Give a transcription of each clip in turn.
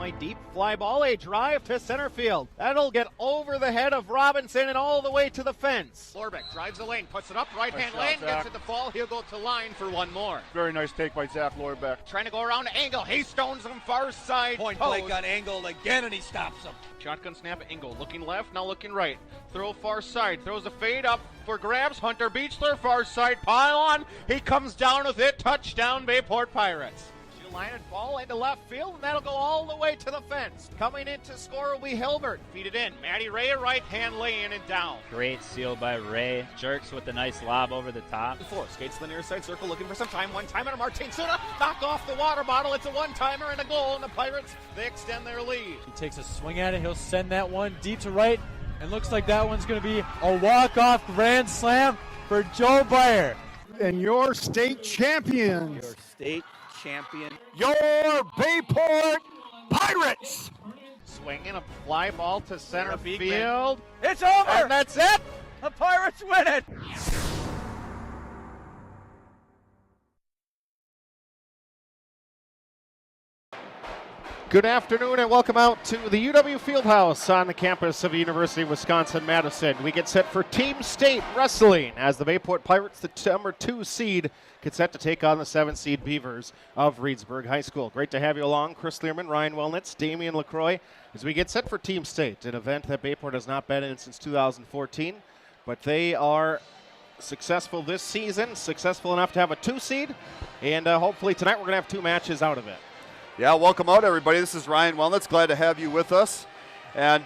point deep fly ball, a drive to center field. That'll get over the head of Robinson and all the way to the fence. Lorbeck drives the lane, puts it up, right-hand lane, gets it to fall. He'll go to line for one more. Very nice take by Zach Lorbeck. Trying to go around Engel. He stones him far side. Point blank on Engel again, and he stops him. Shotgun snap, Engel looking left, now looking right. Throw far side, throws a fade up for grabs. Hunter Beechler, far side pylon. He comes down with it. Touchdown, Bayport Pirates. She'll line it ball into left field, and that'll go all the way to the fence. Coming in to score will be Hilbert. Feed it in. Maddie Ray, a right-hand lane and down. Great steal by Ray. Jerks with a nice lob over the top. Four skates to the near side circle, looking for some time. One-timer to Martin Suna. Knock off the water bottle. It's a one-timer and a goal, and the Pirates, they extend their lead. He takes a swing at it. He'll send that one deep to right. And looks like that one's going to be a walk-off grand slam for Joe Byer. And your state champions. Your state champion. Your Bayport Pirates. Swinging a fly ball to center Beekman. field. It's over! And that's it! The Pirates win it! Good afternoon and welcome out to the UW Fieldhouse on the campus of the University of Wisconsin-Madison. We get set for Team State Wrestling as the Bayport Pirates, the number 2 seed, get set to take on the 7 seed Beavers of Reedsburg High School. Great to have you along. Chris Learman, Ryan Wellnitz, Damian LaCroix as we get set for Team State, an event that Bayport has not been in since 2014, but they are successful this season, successful enough to have a 2 seed, and hopefully tonight we're going to have 2 matches out of it. Yeah, welcome out, everybody. This is Ryan Wellnitz. Glad to have you with us. And,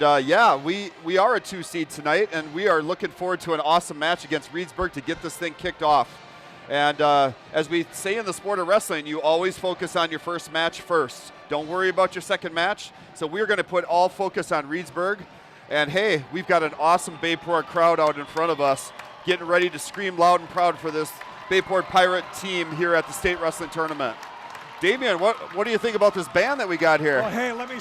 we are a 2 seed tonight, and we are looking forward to an awesome match against Reedsburg to get this thing kicked off. And as we say in the sport of wrestling, you always focus on your first match first. Don't worry about your second match. So we're going to put all focus on Reedsburg. And, hey, we've got an awesome Bayport crowd out in front of us getting ready to scream loud and proud for this Bayport Pirate team here at the state wrestling tournament. Damian, what do you think about this band that we got here? Well, hey, let me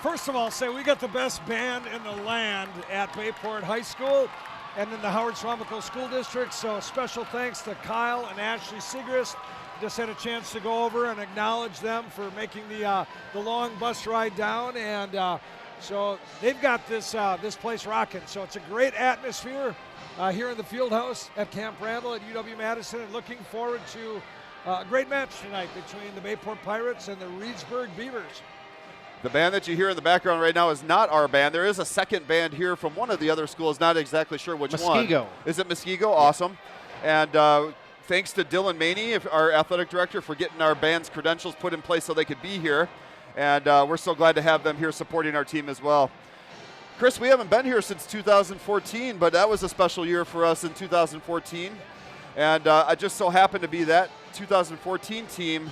first of all say we got the best band in the land at Bayport High School and in the Howard Swamico School District. So special thanks to Kyle and Ashley Sigrist. Just had a chance to go over and acknowledge them for making the long bus ride down, and so they've got this place rocking. So it's a great atmosphere here in the Fieldhouse at Camp Randall at UW-Madison, and looking forward to a great match tonight between the Bayport Pirates and the Reedsburg Beavers. The band that you hear in the background right now is not our band. There is a second band here from one of the other schools, not exactly sure which one. Muskego. Is it Muskego? Awesome. And thanks to Dylan Maney, our athletic director, for getting our band's credentials put in place so they could be here. And we're so glad to have them here supporting our team as well. Chris, we haven't been here since 2014, but that was a special year for us in 2014. And I just so happened to be that 2014 team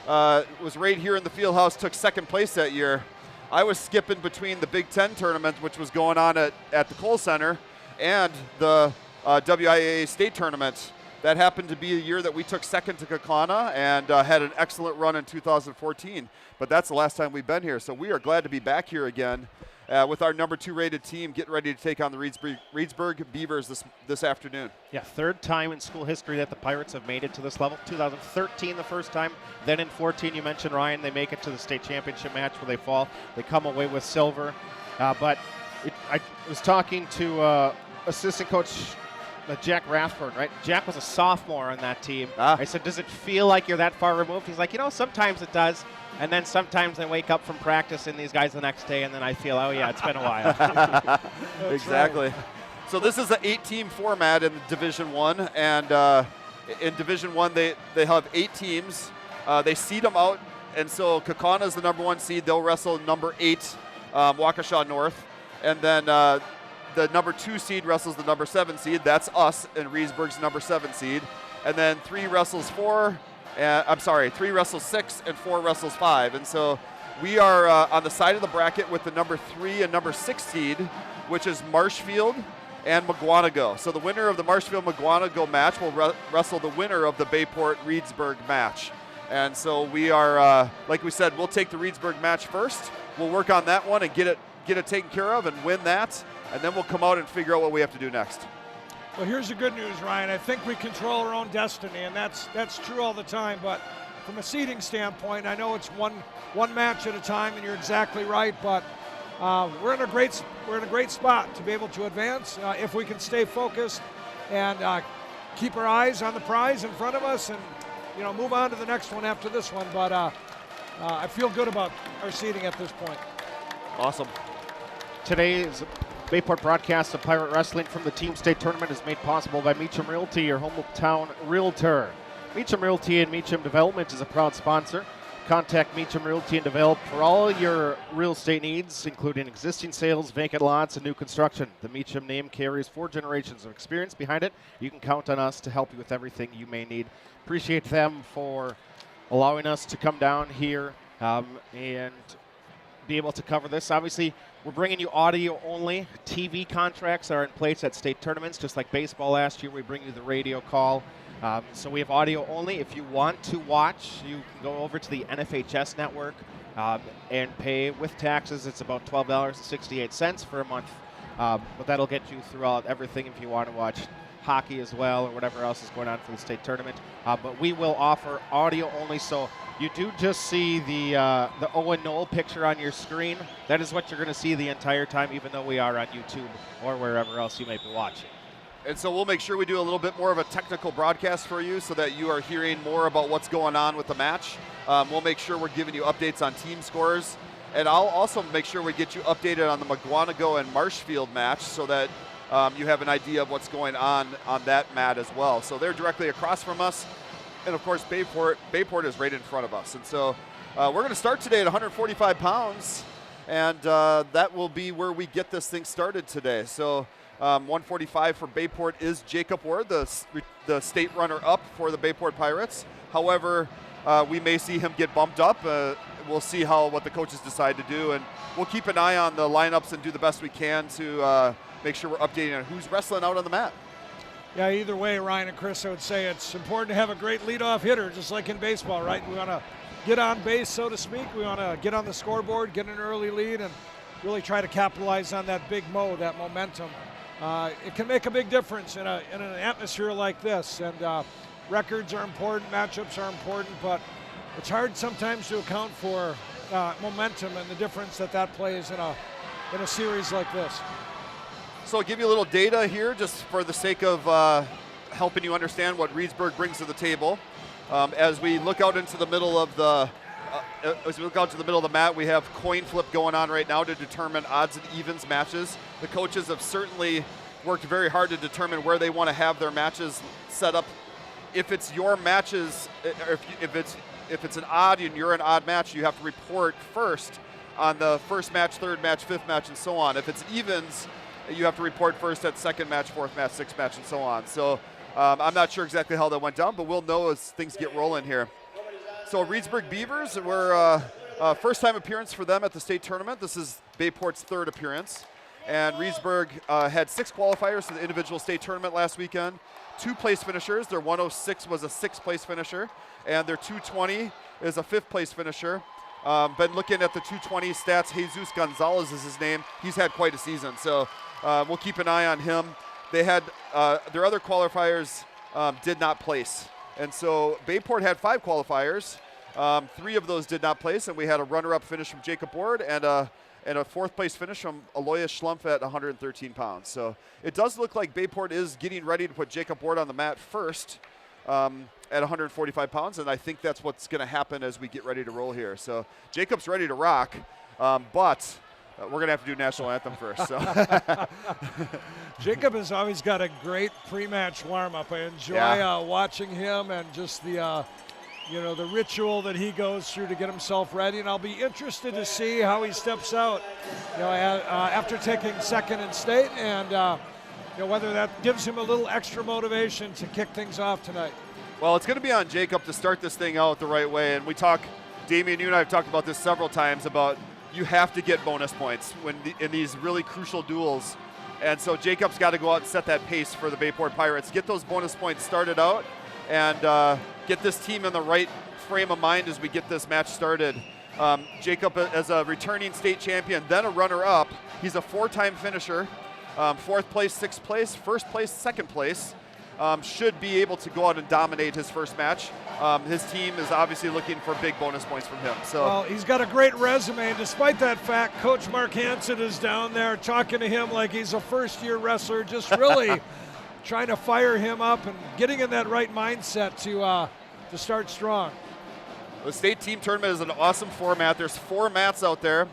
was right here in the Fieldhouse, took second place that year. I was skipping between the Big Ten tournament, which was going on at the Kohl Center, and the WIAA state tournament. That happened to be a year that we took second to Kaukauna and had an excellent run in 2014. But that's the last time we've been here. So we are glad to be back here again with our number 2 rated team getting ready to take on the Reedsburg Beavers this afternoon. Yeah, 3rd time in school history that the Pirates have made it to this level. 2013 the first time, then in 14 you mentioned, Ryan, they make it to the state championship match where they fall. They come away with silver. I was talking to assistant coach Jack Rathburn, right? Jack was a sophomore on that team. I said, does it feel like you're that far removed? He's like, sometimes it does. And then sometimes I wake up from practice and these guys the next day, and then I feel, oh yeah, it's been a while. Exactly. Right. So this is an 8-team format in Division I, and in Division I they have 8 teams. They seed them out, and so Kaukauna is the number 1 seed. They'll wrestle number 8, Waukesha North, and then the number 2 seed wrestles the number 7 seed. That's us, and Reedsburg's number 7 seed. And then 3 wrestles 4. 3 wrestles 6 and 4 wrestles 5. And so we are on the side of the bracket with the number 3 and number 6 seed, which is Marshfield and McGuanago. So the winner of the Marshfield-McGuanago match will wrestle the winner of the Bayport-Reedsburg match. And so we are, like we said, we'll take the Reedsburg match first. We'll work on that one and get it taken care of and win that. And then we'll come out and figure out what we have to do next. Well, here's the good news, Ryan. I think we control our own destiny, and that's true all the time. But from a seeding standpoint, I know it's one match at a time, and you're exactly right, but we're in a great spot to be able to advance if we can stay focused and keep our eyes on the prize in front of us, and move on to the next one after this one. But I feel good about our seeding at this point. Awesome. Today's Bayport broadcast of Pirate Wrestling from the Team State Tournament is made possible by Meacham Realty, your hometown realtor. Meacham Realty and Meacham Development is a proud sponsor. Contact Meacham Realty and Develop for all your real estate needs, including existing sales, vacant lots, and new construction. The Meacham name carries 4 generations of experience behind it. You can count on us to help you with everything you may need. Appreciate them for allowing us to come down here and be able to cover this. Obviously, we're bringing you audio only. TV contracts are in place at state tournaments, just like baseball last year. We bring you the radio call. So we have audio only. If you want to watch, you can go over to the NFHS network and pay with taxes. It's about $12.68 for a month, but that'll get you throughout everything if you want to watch hockey as well or whatever else is going on for the state tournament. But we will offer audio only, so you do just see the Owen Knoll picture on your screen. That is what you're going to see the entire time, even though we are on YouTube or wherever else you may be watching. And so we'll make sure we do a little bit more of a technical broadcast for you so that you are hearing more about what's going on with the match. We'll make sure we're giving you updates on team scores. And I'll also make sure we get you updated on the McGuanago and Marshfield match so that you have an idea of what's going on that mat as well. So they're directly across from us. And of course, Bayport is right in front of us. And so we're going to start today at 145 pounds. And that will be where we get this thing started today. So 145 for Bayport is Jacob Ward, the state runner-up for the Bayport Pirates. However, we may see him get bumped up. We'll see what the coaches decide to do, and we'll keep an eye on the lineups and do the best we can to make sure we're updating on who's wrestling out on the mat. Yeah, either way, Ryan and Chris, I would say it's important to have a great leadoff hitter, just like in baseball, right? We want to get on base, so to speak. We want to get on the scoreboard, get an early lead, and really try to capitalize on that big that momentum. It can make a big difference in an atmosphere like this, and records are important, matchups are important, but it's hard sometimes to account for momentum and the difference that plays in a series like this. So I'll give you a little data here just for the sake of helping you understand what Reedsburg brings to the table. As we look out into the middle of the mat, we have coin flip going on right now to determine odds and evens matches. The coaches have certainly worked very hard to determine where they want to have their matches set up. If it's your matches, or if it's an odd and you're an odd match, you have to report first on the first match, third match, fifth match, and so on. If it's evens, you have to report first at second match, fourth match, sixth match, and so on. So I'm not sure exactly how that went down, but we'll know as things get rolling here. So Reedsburg Beavers, we're first time appearance for them at the state tournament. This is Bayport's third appearance. And Reedsburg had 6 qualifiers to the individual state tournament last weekend. 2 place finishers. Their 106 was a 6th place finisher. And their 220 is a 5th place finisher. Been looking at the 220 stats. Jesus Gonzalez is his name. He's had quite a season. So we'll keep an eye on him. They had their other qualifiers did not place. And so Bayport had 5 qualifiers. 3 of those did not place, and we had a runner-up finish from Jacob Ward and a 4th place finish from Aloya Schlumpf at 113 pounds. So it does look like Bayport is getting ready to put Jacob Ward on the mat first at 145 pounds, and I think that's what's going to happen as we get ready to roll here. So Jacob's ready to rock, but we're going to have to do national anthem first. So. Jacob has always got a great pre-match warm-up. I enjoy watching him and just the ritual that he goes through to get himself ready. And I'll be interested to see how he steps out, after taking second in state, and whether that gives him a little extra motivation to kick things off tonight. Well, it's going to be on Jacob to start this thing out the right way. And Damian, you and I have talked about this several times about you have to get bonus points in these really crucial duels. And so Jacob's got to go out and set that pace for the Bayport Pirates. Get those bonus points started out and get this team in the right frame of mind as we get this match started. Jacob, as a returning state champion, then a runner-up. He's a 4-time finisher, 4th place, 6th place, 1st place, 2nd place. should be able to go out and dominate his first match. His team is obviously looking for big bonus points from him. So, well, he's got a great resume. And despite that fact, Coach Mark Hansen is down there talking to him like he's a first-year wrestler, just really trying to fire him up and getting in that right mindset to start strong. The state team tournament is an awesome format. There's 4 mats out there.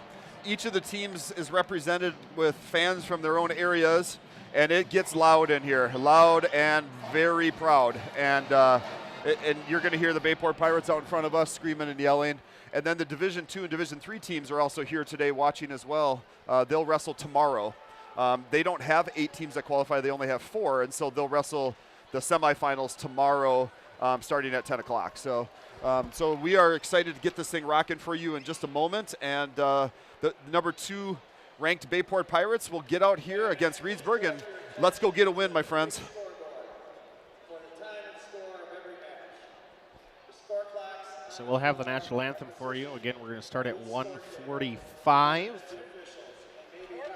Each of the teams is represented with fans from their own areas, and it gets loud in here, loud and very proud. And you're going to hear the Bayport Pirates out in front of us screaming and yelling. And then the Division II and Division III teams are also here today watching as well. They'll wrestle tomorrow. They don't have 8 teams that qualify. They only have 4, and so they'll wrestle the semifinals tomorrow starting at 10 o'clock. So we are excited to get this thing rocking for you in just a moment. And the number 2 ranked Bayport Pirates will get out here against Reedsburg, and let's go get a win, my friends. So we'll have the national anthem for you. Again, we're going to start at 1:45.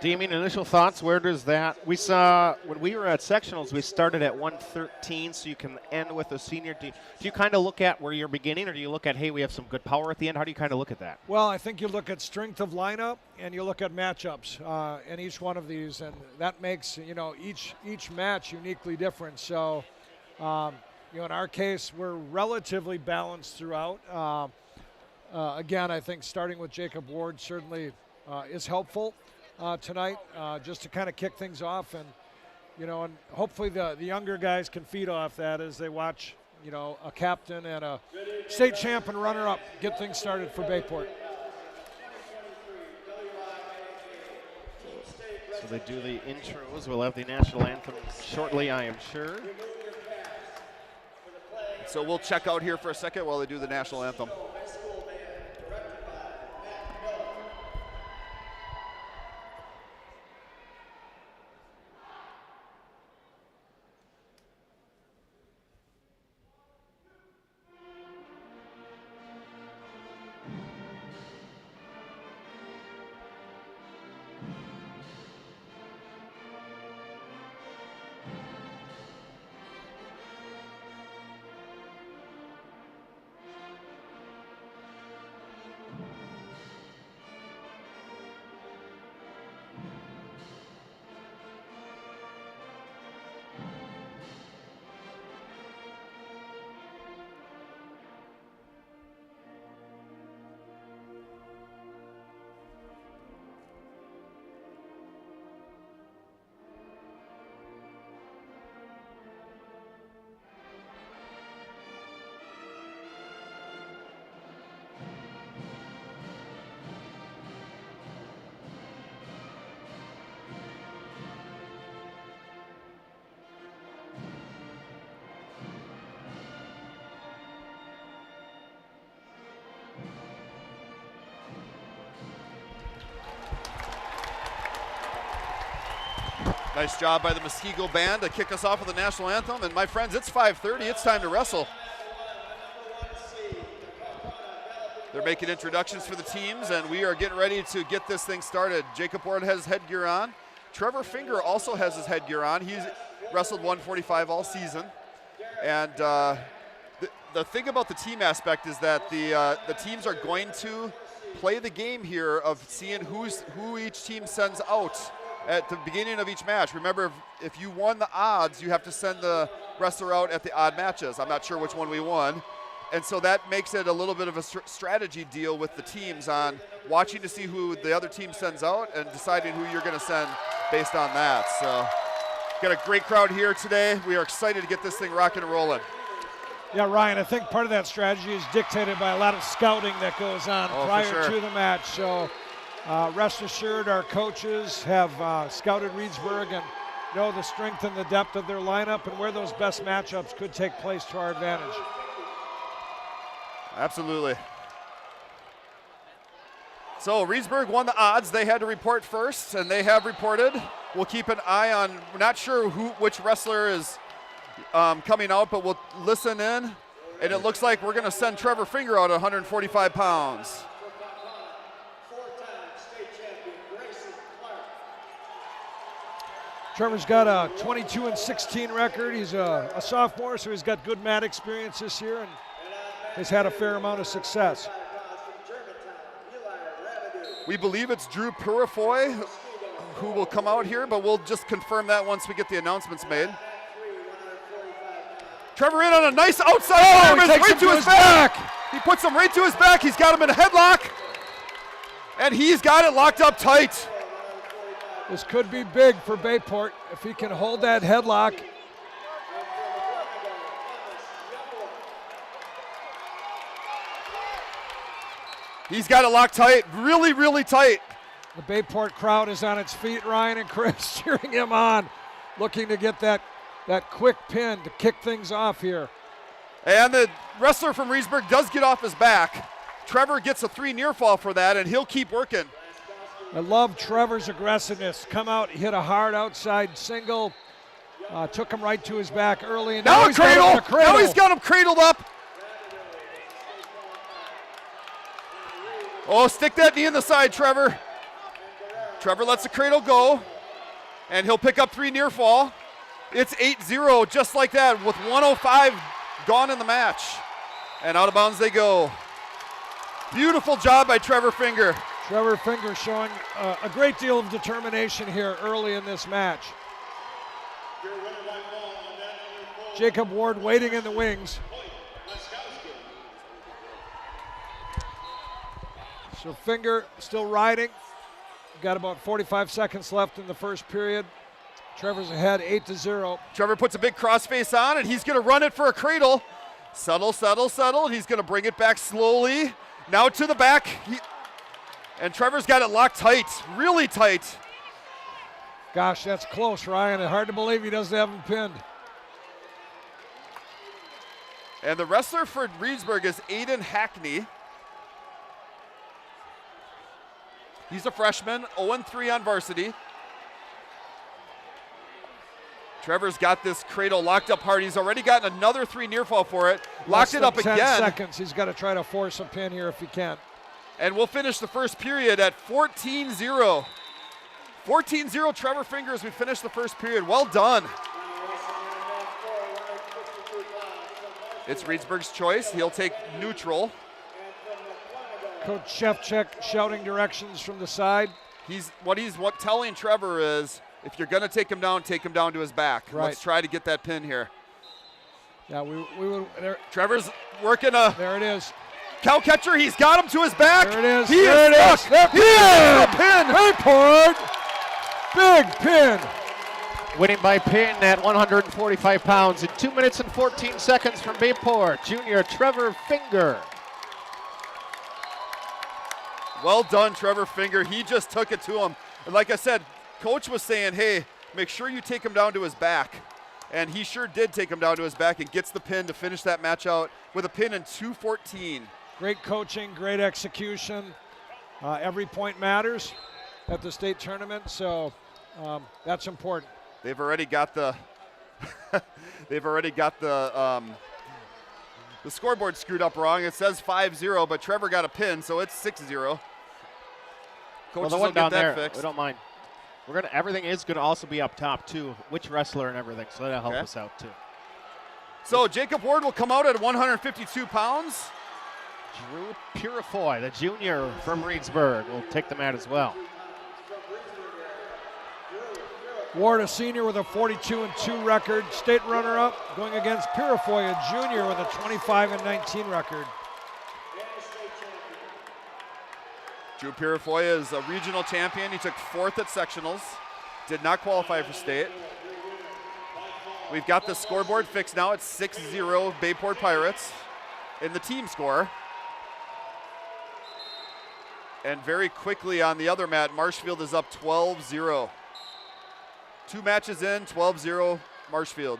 Damien, initial thoughts, where does that, we saw when we were at sectionals, we started at 1:13, so you can end with a senior team. Do you kind of look at where you're beginning, or do you look at, hey, we have some good power at the end? How do you kind of look at that? Well, I think you look at strength of lineup and you look at matchups in each one of these, and that makes, each match uniquely different. So, in our case, we're relatively balanced throughout. Again, I think starting with Jacob Ward certainly is helpful tonight, just to kind of kick things off, and and hopefully the younger guys can feed off that as they watch a captain and a state champ and runner-up get things started for Bayport. So they do the intros. We'll have the national anthem shortly, I am sure. So we'll check out here for a second while they do the national anthem. Nice job by the Muskego Band to kick us off with the national anthem. And my friends, it's 5:30. It's time to wrestle. They're making introductions for the teams, and we are getting ready to get this thing started. Jacob Ward has headgear on. Trevor Finger also has his headgear on. He's wrestled 145 all season. And the thing about the team aspect is that the teams are going to play the game here of seeing who each team sends out at the beginning of each match. Remember, if you won the odds, you have to send the wrestler out at the odd matches. I'm not sure which one we won. And so that makes it a little bit of a strategy deal with the teams on watching to see who the other team sends out and deciding who you're going to send based on that. So got a great crowd here today. We are excited to get this thing rocking and rolling. Yeah, Ryan, I think part of that strategy is dictated by a lot of scouting that goes on prior to the match. So rest assured, our coaches have scouted Reedsburg and know the strength and the depth of their lineup and where those best matchups could take place to our advantage. Absolutely. So Reedsburg won the odds. They had to report first, and they have reported. We'll keep an eye on, we're not sure which wrestler is coming out, but we'll listen in. And it looks like we're going to send Trevor Finger out at 145 pounds. Trevor's got a 22-16 record. He's a sophomore, so he's got good mat experience this year and has had a fair amount of success. We believe it's Drew Purifoy who will come out here, but we'll just confirm that once we get the announcements made. Trevor in on a nice outside he takes right him to his back. He puts him right to his back. He's got him in a headlock, and he's got it locked up tight. This could be big for Bayport if he can hold that headlock. He's got it locked tight, really, really tight. The Bayport crowd is on its feet. Ryan and Chris cheering him on, looking to get that quick pin to kick things off here. And the wrestler from Reedsburg does get off his back. Trevor gets a 3 near fall for that, and he'll keep working. I love Trevor's aggressiveness. Come out, hit a hard outside single, took him right to his back early. And now he's got him in a cradle. Now he's got him cradled up. Oh, stick that knee in the side, Trevor. Trevor lets the cradle go, and he'll pick up 3 near fall. It's 8-0, just like that, with 1:05 gone in the match. And out of bounds they go. Beautiful job by Trevor Finger. Trevor Finger showing a great deal of determination here early in this match. Jacob Ward waiting in the wings. So Finger still riding. Got about 45 seconds left in the first period. Trevor's ahead 8-0. Trevor puts a big crossface on, and he's going to run it for a cradle. Settle, settle, settle, and he's going to bring it back slowly. Now to the back. And Trevor's got it locked tight, really tight. Gosh, that's close, Ryan. Hard to believe he doesn't have him pinned. And the wrestler for Reedsburg is Aiden Hackney. He's a freshman, 0-3 on varsity. Trevor's got this cradle locked up hard. He's already gotten another 3 near fall for it. Locked it up 10 again. seconds. He's got to try to force a pin here if he can. And we'll finish the first period at 14-0. 14-0 Trevor Finger as we finish the first period. Well done. It's Reedsburg's choice. He'll take neutral. Coach Shevchek shouting directions from the side. What he's telling Trevor is, if you're going to take him down to his back. Right. Let's try to get that pin here. Yeah, we would. Trevor's working a There it is. cow catcher. He's got him to his back. There it is. He there is it is. stuck. The He is pin. the pin. Bayport. Big pin. Winning by pin at 145 pounds in 2 minutes and 14 seconds from Bayport, junior Trevor Finger. Well done, Trevor Finger. He just took it to him. And like I said, Coach was saying, hey, make sure you take him down to his back. And he sure did take him down to his back and gets the pin to finish that match out with a pin in 2:14. Great coaching, great execution. Every point matters at the state tournament, so that's important. They've already got the the scoreboard screwed up wrong. It says 5-0, but Trevor got a pin, so it's 6-0. Coaches the will one get down that there, fixed. we don't mind. Everything is gonna also be up top too, which wrestler and everything, so that'll help Okay. us out too. So Jacob Ward will come out at 152 pounds. Drew Purifoy, the junior from Reedsburg, will take the mat as well. Ward, a senior with a 42-2 record, state runner-up, going against Purifoy, a junior with a 25-19 record. Drew Purifoy is a regional champion. He took 4th at sectionals. Did not qualify for state. We've got the scoreboard fixed now. It's 6-0 Bayport Pirates in the team score. And very quickly on the other mat, Marshfield is up 12-0. 2 matches in, 12-0 Marshfield.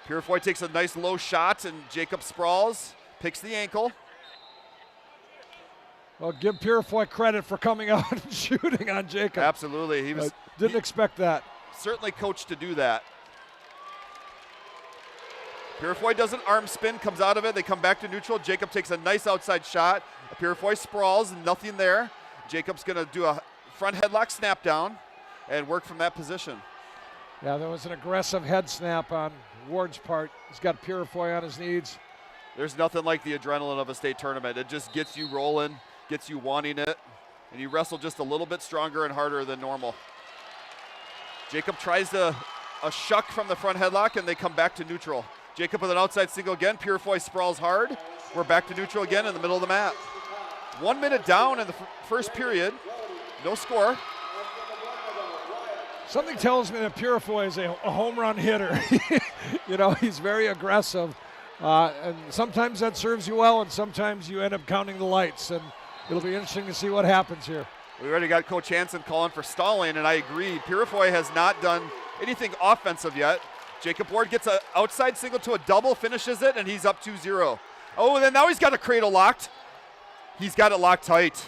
Purifoy takes a nice low shot, and Jacob sprawls, picks the ankle. Well, give Purifoy credit for coming out and shooting on Jacob. Absolutely. He Didn't expect that. certainly coached to do that. Purifoy does an arm spin, comes out of it. They come back to neutral. Jacob takes a nice outside shot. Purifoy sprawls, nothing there. Jacob's going to do a front headlock snap down and work from that position. Yeah, there was an aggressive head snap on Ward's part. He's got Purifoy on his knees. There's nothing like the adrenaline of a state tournament. It just gets you rolling, gets you wanting it, and you wrestle just a little bit stronger and harder than normal. Jacob tries a shuck from the front headlock, and they come back to neutral. Jacob with an outside single again. Purifoy sprawls hard. We're back to neutral again in the middle of the mat. 1 minute down in the first period. No score. Something tells me that Purifoy is a home run hitter. You know, he's very aggressive. And sometimes that serves you well, and sometimes you end up counting the lights. And it'll be interesting to see what happens here. We already got Coach Hansen calling for stalling, and I agree. Purifoy has not done anything offensive yet. Jacob Ward gets an outside single to a double, finishes it, and he's up 2-0. Oh, and then now he's got a cradle locked. He's got it locked tight.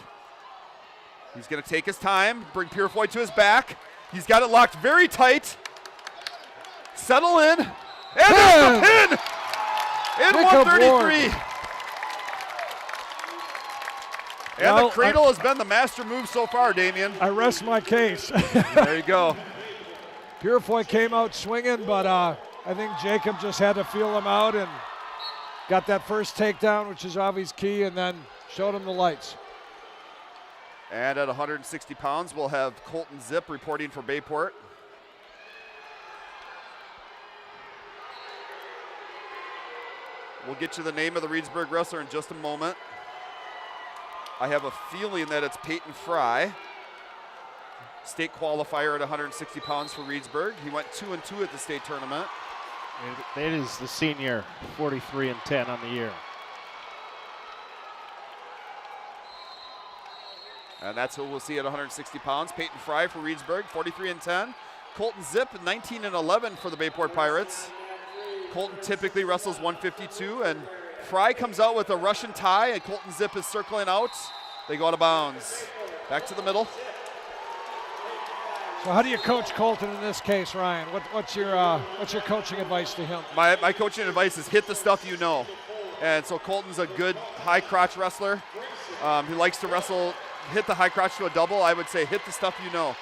He's going to take his time, bring Purifoy to his back. He's got it locked very tight. Settle in. And there's the pin! In 133. And the cradle has been the master move so far, Damian. I rest my case. There you go. Purifoy came out swinging, but I think Jacob just had to feel him out and got that first takedown, which is obviously key, and then showed him the lights. And at 160 pounds, we'll have Colton Zip reporting for Bayport. We'll get you the name of the Reedsburg wrestler in just a moment. I have a feeling that it's Peyton Fry, state qualifier at 160 pounds for Reedsburg. He went 2-2 at the state tournament. It is the senior, 43-10 on the year. And that's who we'll see at 160 pounds. Peyton Fry for Reedsburg, 43-10. Colton Zip, 19-11 for the Bayport Pirates. Colton typically wrestles 152, and Fry comes out with a Russian tie, and Colton Zip is circling out. They go out of bounds. Back to the middle. So how do you coach Colton in this case, Ryan? What's your coaching advice to him? My coaching advice is hit the stuff you know. And so Colton's a good high crotch wrestler. He likes to wrestle, hit the high crotch to a double. I would say hit the stuff you know.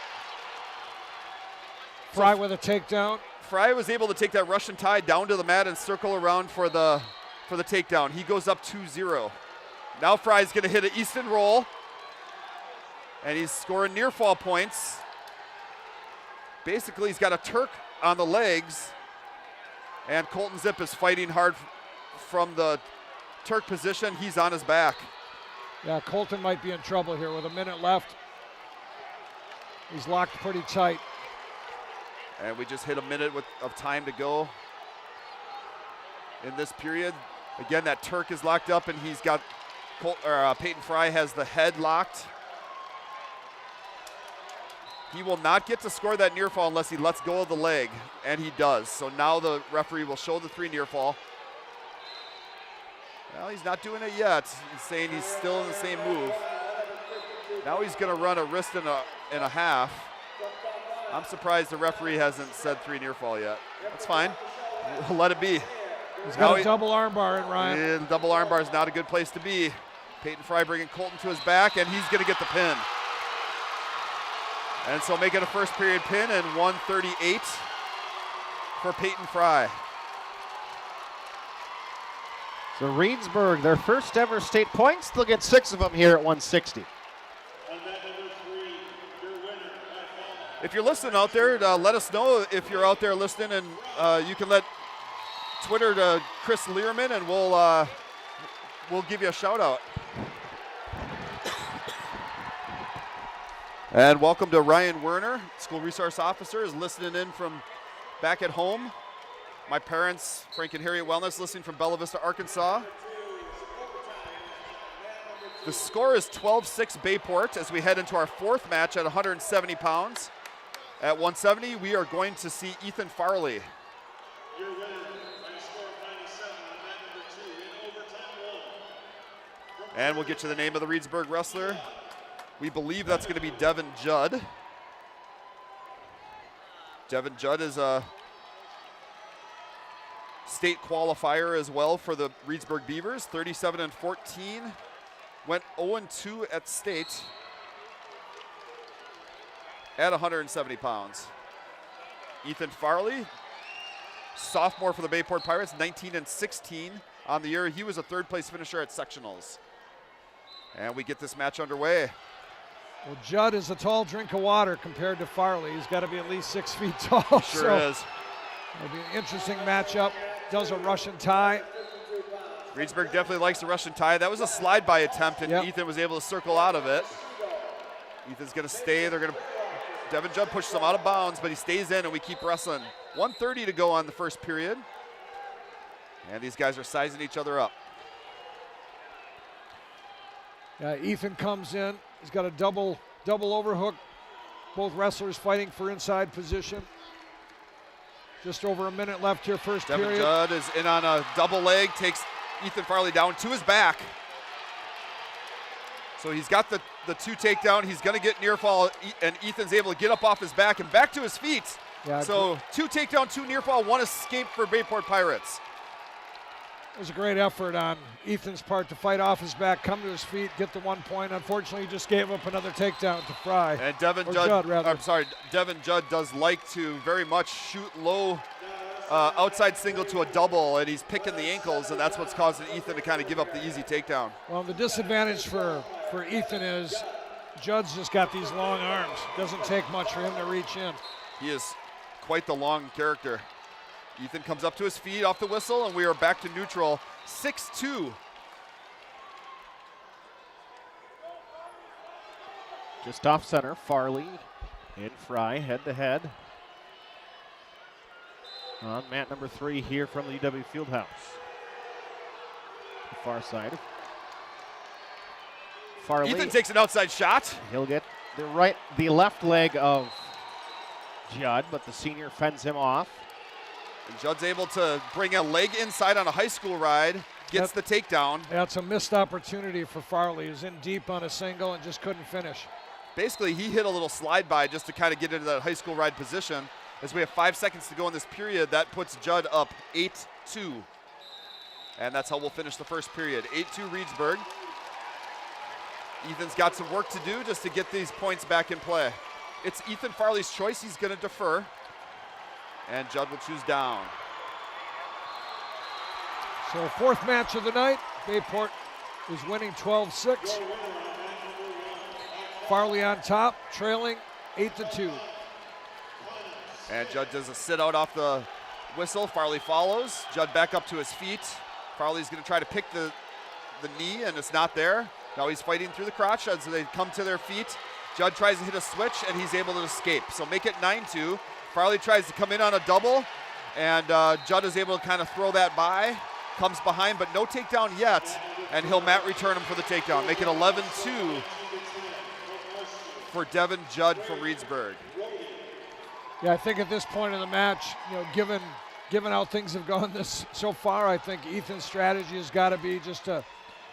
Fry with a takedown. Fry was able to take that Russian tie down to the mat and circle around for the takedown. He goes up 2-0. Now Fry's going to hit an Easton roll, and he's scoring near fall points. Basically, he's got a Turk on the legs, and Colton Zip is fighting hard from the Turk position. He's on his back. Yeah, Colton might be in trouble here with a minute left. He's locked pretty tight. And we just hit a minute of time to go in this period. Again, that Turk is locked up, and he's got Peyton Fry has the head locked. He will not get to score that near fall unless he lets go of the leg, and he does. So now the referee will show the 3 near fall. Well, he's not doing it yet. He's saying he's still in the same move. Now he's going to run a wrist and a half. I'm surprised the referee hasn't said 3 near fall yet. That's fine. We'll let it be. He's got a double armbar in, Ryan. Yeah, the double armbar is not a good place to be. Peyton Fry bringing Colton to his back, and he's going to get the pin. And so make it a first period pin, and 138 for Peyton Fry. So Reedsburg, their first ever state points, they'll get 6 of them here at 160. If you're listening out there, let us know if you're out there listening, and you can let Twitter to Chris Learman, and we'll give you a shout out. And welcome to Ryan Werner, school resource officer, is listening in from back at home. My parents, Frank and Harriet Wellness, listening from Bella Vista, Arkansas. The score is 12-6 Bayport as we head into our 4th match at 170 pounds. At 170, we are going to see Ethan Farley. And we'll get to the name of the Reedsburg wrestler. We believe that's going to be Devin Judd. Devin Judd is a state qualifier as well for the Reedsburg Beavers, 37-14. Went 0-2 at state at 170 pounds. Ethan Farley, sophomore for the Bayport Pirates, 19-16 on the year. He was a third-place finisher at sectionals. And we get this match underway. Well, Judd is a tall drink of water compared to Farley. He's got to be at least 6 feet tall. Sure is. It'll be an interesting matchup. Does a Russian tie. Reedsburg definitely likes the Russian tie. That was a slide-by attempt, and Ethan was able to circle out of it. Ethan's going to stay. Devin Judd pushes him out of bounds, but he stays in, and we keep wrestling. 1:30 to go on the first period. And these guys are sizing each other up. Ethan comes in. He's got a double overhook. Both wrestlers fighting for inside position. Just over a minute left here, first Devin period. Judd is in on a double leg, takes Ethan Farley down to his back. So he's got the 2 takedown. He's going to get near fall, and Ethan's able to get up off his back and back to his feet. Yeah, so 2 takedown, 2 near fall, 1 escape for Bayport Pirates. It was a great effort on Ethan's part to fight off his back, come to his feet, get the 1 point. Unfortunately, he just gave up another takedown to Fry. And Devin Judd does like to very much shoot low outside single to a double, and he's picking the ankles, and that's what's causing Ethan to kind of give up the easy takedown. Well, the disadvantage for Ethan is Judd's just got these long arms. Doesn't take much for him to reach in. He is quite the long character. Ethan comes up to his feet off the whistle, and we are back to neutral, 6-2. Just off center, Farley and Fry head-to-head on mat number 3 here from the UW Fieldhouse. The far side. Farley. Ethan takes an outside shot. He'll get the left leg of Judd, but the senior fends him off. And Judd's able to bring a leg inside on a high school ride, gets the takedown. That's a missed opportunity for Farley. He was in deep on a single and just couldn't finish. Basically, he hit a little slide by just to kind of get into that high school ride position. As we have 5 seconds to go in this period, that puts Judd up 8-2. And that's how we'll finish the first period. 8-2 Reedsburg. Ethan's got some work to do just to get these points back in play. It's Ethan Farley's choice. He's going to defer. And Judd will choose down. So 4th match of the night. Bayport is winning 12-6. Farley on top, trailing 8-2. And Judd does a sit out off the whistle. Farley follows. Judd back up to his feet. Farley's going to try to pick the knee, and it's not there. Now he's fighting through the crotch as they come to their feet. Judd tries to hit a switch, and he's able to escape. So make it 9-2. Farley tries to come in on a double, and Judd is able to kind of throw that by. Comes behind, but no takedown yet, and he'll mat return him for the takedown. Make it 11-2 for Devin Judd from Reedsburg. Yeah, I think at this point in the match, given how things have gone so far, I think Ethan's strategy has got to be just to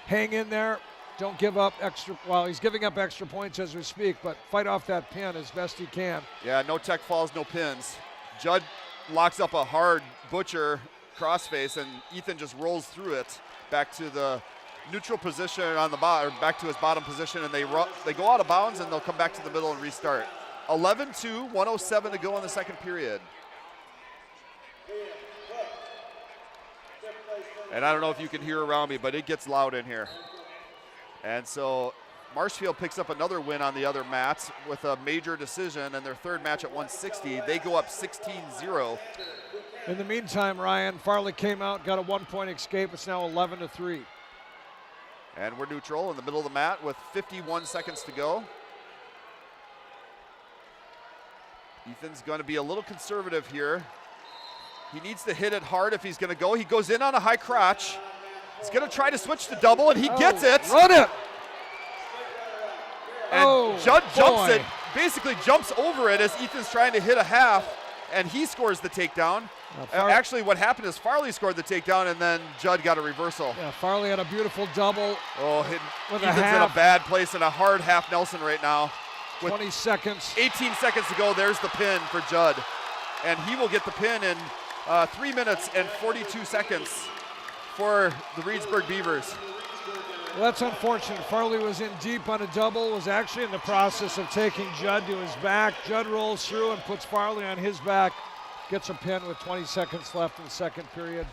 hang in there. Don't give up extra. Well, he's giving up extra points as we speak, but fight off that pin as best he can. Yeah, no tech falls, no pins. Judd locks up a hard butcher crossface, and Ethan just rolls through it back to the neutral position on the bottom, back to his bottom position, and they go out of bounds, and they'll come back to the middle and restart. 11-2, 1:07 to go in the second period. And I don't know if you can hear around me, but it gets loud in here. And so Marshfield picks up another win on the other mats with a major decision, and their third match at 160. They go up 16-0. In the meantime, Ryan, Farley came out, got a 1-point escape. It's now 11-3. And we're neutral in the middle of the mat with 51 seconds to go. Ethan's going to be a little conservative here. He needs to hit it hard if he's going to go. He goes in on a high crotch. He's going to try to switch to double, and he gets it. Run it! And Judd jumps it, basically jumps over it as Ethan's trying to hit a half, and he scores the takedown. Actually, what happened is Farley scored the takedown, and then Judd got a reversal. Yeah, Farley had a beautiful double. Oh, Ethan's in a bad place and a hard half Nelson right now. With 20 seconds. 18 seconds to go, there's the pin for Judd. And he will get the pin in 3 minutes and 42 seconds for the Reedsburg Beavers. Well, that's unfortunate. Farley was in deep on a double, was actually in the process of taking Judd to his back. Judd rolls through and puts Farley on his back. gets a pin with 20 seconds left in the second period.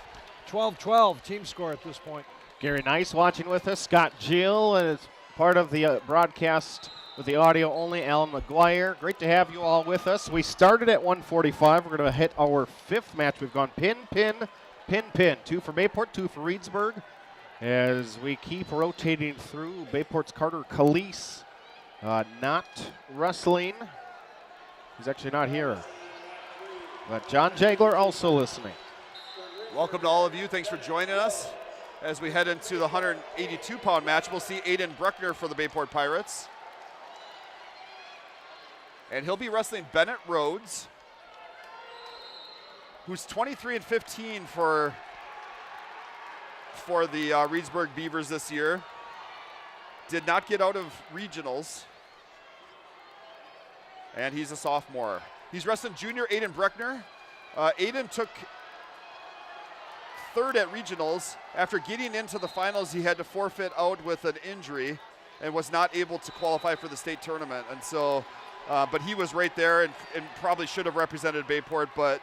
12-12 team score at this point. Gary Nice watching with us. Scott Gill is part of the broadcast with the audio only. Alan McGuire. Great to have you all with us. We started at 1:45. We're going to hit our fifth match. We've gone pin, pin, pin, pin. 2 for Bayport, 2 for Reedsburg. As we keep rotating through, Bayport's Carter Calise not wrestling. He's actually not here. But John Jagler also listening. Welcome to all of you. Thanks for joining us. As we head into the 182-pound match, we'll see Aiden Bruckner for the Bayport Pirates. And he'll be wrestling Bennett Rhodes, who's 23-15 for the Reedsburg Beavers this year. Did not get out of regionals. And he's a sophomore. He's wrestling junior Aiden Bruckner. Aiden took third at regionals. After getting into the finals, he had to forfeit out with an injury and was not able to qualify for the state tournament. And so, but he was right there and probably should have represented Bayport, but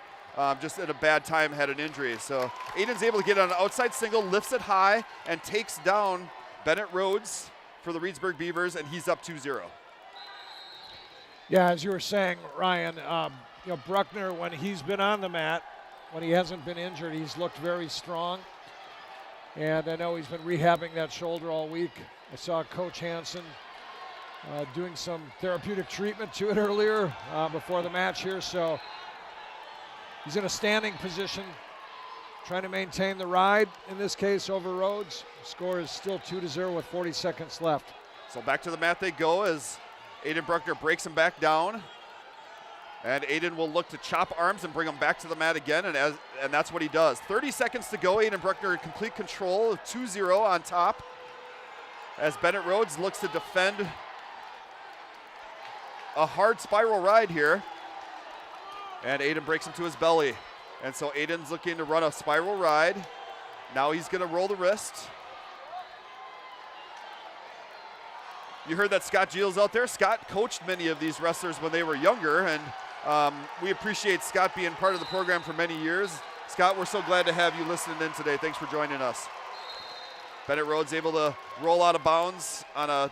just at a bad time had an injury. So Aiden's able to get on an outside single, lifts it high, and takes down Bennett Rhodes for the Reedsburg Beavers, and he's up 2-0. Yeah, as you were saying, Ryan, Bruckner, when he's been on the mat, when he hasn't been injured, he's looked very strong. And I know he's been rehabbing that shoulder all week. I saw Coach Hansen doing some therapeutic treatment to it earlier before the match here. So he's in a standing position, trying to maintain the ride, in this case, over Rhodes. Score is still 2-0 with 40 seconds left. So back to the mat they go as Aiden Bruckner breaks him back down. And Aiden will look to chop arms and bring him back to the mat again, and that's what he does. 30 seconds to go. Aiden Bruckner in complete control of 2-0 on top as Bennett Rhodes looks to defend a hard spiral ride here. And Aiden breaks him to his belly. And so Aiden's looking to run a spiral ride. Now he's going to roll the wrist. You heard that Scott Giles out there. Scott coached many of these wrestlers when they were younger, and we appreciate Scott being part of the program for many years. Scott, we're so glad to have you listening in today. Thanks for joining us. Bennett Rhodes able to roll out of bounds on a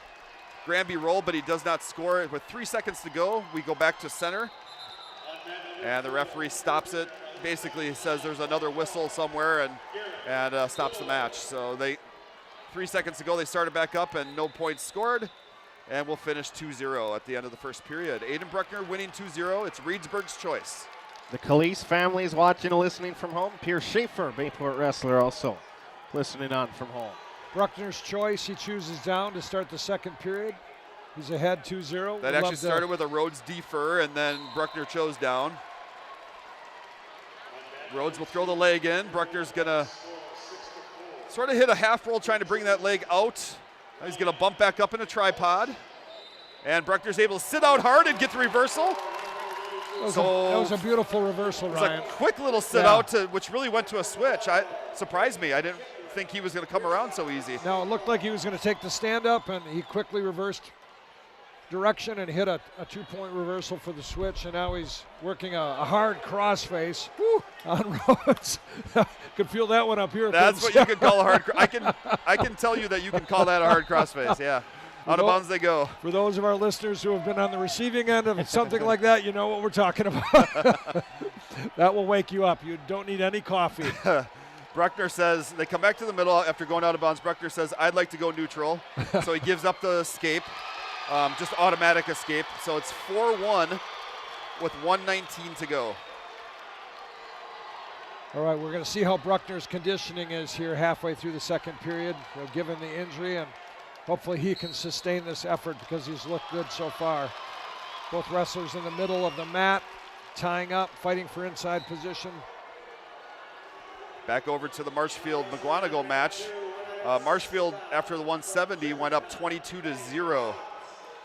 Granby roll, but he does not score. With 3 seconds to go, we go back to center, and the referee stops it. Basically says there's another whistle somewhere and stops the match. So 3 seconds to go, they started back up and no points scored. And we'll finish 2-0 at the end of the first period. Aiden Bruckner winning 2-0. It's Reedsburg's choice. The Calise family is watching and listening from home. Pierce Schaefer, Bayport wrestler, also listening on from home. Bruckner's choice, he chooses down to start the second period. He's ahead 2-0. That actually started with a Rhodes defer, and then Bruckner chose down. Rhodes will throw the leg in. Bruckner's going to sort of hit a half roll trying to bring that leg out. Now he's going to bump back up in a tripod. And Bruckner's able to sit out hard and get the reversal. That was a beautiful reversal, Ryan. It was a quick little sit out, which really went to a switch. Surprised me. I didn't think he was going to come around so easy. No, it looked like he was going to take the stand up, and he quickly reversed direction and hit a 2-point reversal for the switch, and now he's working a hard crossface on Rhodes. Could feel that one up here. That's what you could call a hard. I can tell you that you can call that a hard crossface. Yeah, out of bounds they go. For those of our listeners who have been on the receiving end of something like that, you know what we're talking about. That will wake you up. You don't need any coffee. Bruckner says they come back to the middle after going out of bounds. Bruckner says, "I'd like to go neutral," so he gives up the escape. Just automatic escape. So it's 4-1 with 1:19 to go. All right, we're going to see how Bruckner's conditioning is here halfway through the second period, given the injury, and hopefully he can sustain this effort because he's looked good so far. Both wrestlers in the middle of the mat, tying up, fighting for inside position. Back over to the Marshfield-McGuanago match. Marshfield, after the 170, went up 22-0.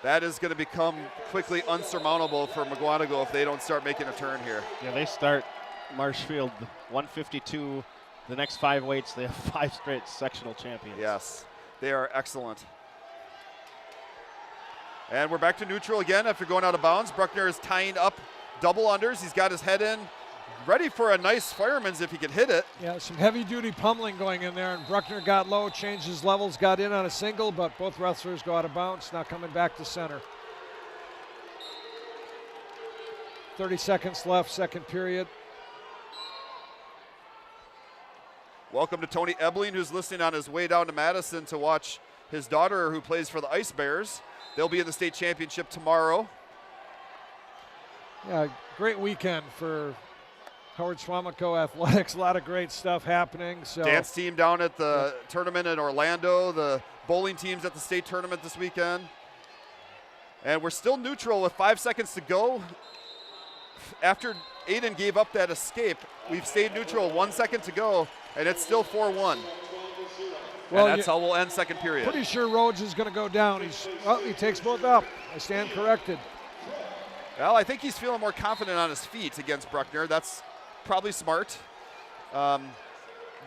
That is going to become quickly unsurmountable for McGuanago if they don't start making a turn here. Yeah, they start Marshfield 152. The next 5 weights, they have 5 straight sectional champions. Yes, they are excellent. And we're back to neutral again after going out of bounds. Bruckner is tying up double unders. He's got his head in, ready for a nice fireman's if he could hit it. Yeah, some heavy-duty pummeling going in there, and Bruckner got low, changed his levels, got in on a single, but both wrestlers go out of bounds, now coming back to center. 30 seconds left, second period. Welcome to Tony Ebling, who's listening on his way down to Madison to watch his daughter, who plays for the Ice Bears. They'll be in the state championship tomorrow. Yeah, great weekend for Howard Swamico Athletics. A lot of great stuff happening. So Dance team down at the tournament in Orlando. The bowling team's at the state tournament this weekend. And we're still neutral with 5 seconds to go. After Aiden gave up that escape, we've stayed neutral, 1 second to go, and it's still 4-1. Well, and that's how we'll end second period. Pretty sure Rhodes is going to go down. He takes both up. I stand corrected. Well, I think he's feeling more confident on his feet against Bruckner. That's probably smart.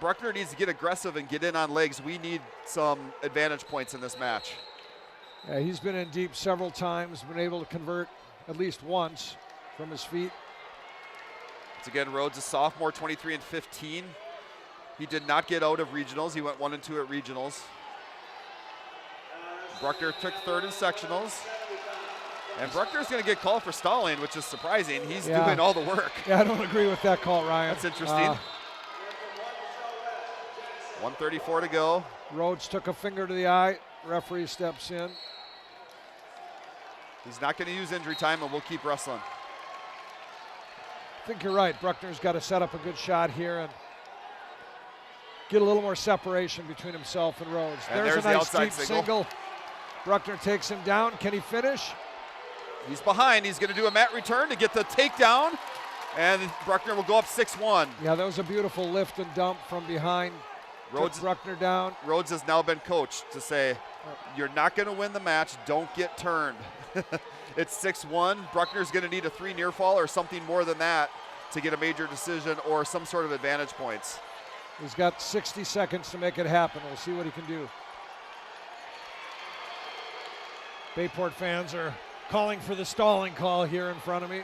Bruckner needs to get aggressive and get in on legs. We need some advantage points in this match. Yeah, he's been in deep several times, been able to convert at least once from his feet. Once again, Rhodes, a sophomore, 23 and 15. He did not get out of regionals. He went 1 and 2 at regionals. Bruckner took third in sectionals. And Bruckner's going to get called for stalling, which is surprising. He's doing all the work. Yeah, I don't agree with that call, Ryan. That's interesting. 1:34 to go. Rhodes took a finger to the eye. Referee steps in. He's not going to use injury time, and we'll keep wrestling. I think you're right. Bruckner's got to set up a good shot here and get a little more separation between himself and Rhodes. And There's a the nice outside deep single. single. Bruckner takes him down. Can he finish? He's behind. He's going to do a mat return to get the takedown, and Bruckner will go up 6-1. Yeah, that was a beautiful lift and dump from behind. Rhodes, took Bruckner down. Rhodes has now been coached to say, you're not going to win the match. Don't get turned. It's 6-1. Bruckner's going to need a 3 near fall or something more than that to get a major decision or some sort of advantage points. He's got 60 seconds to make it happen. We'll see what he can do. Bayport fans are calling for the stalling call here in front of me.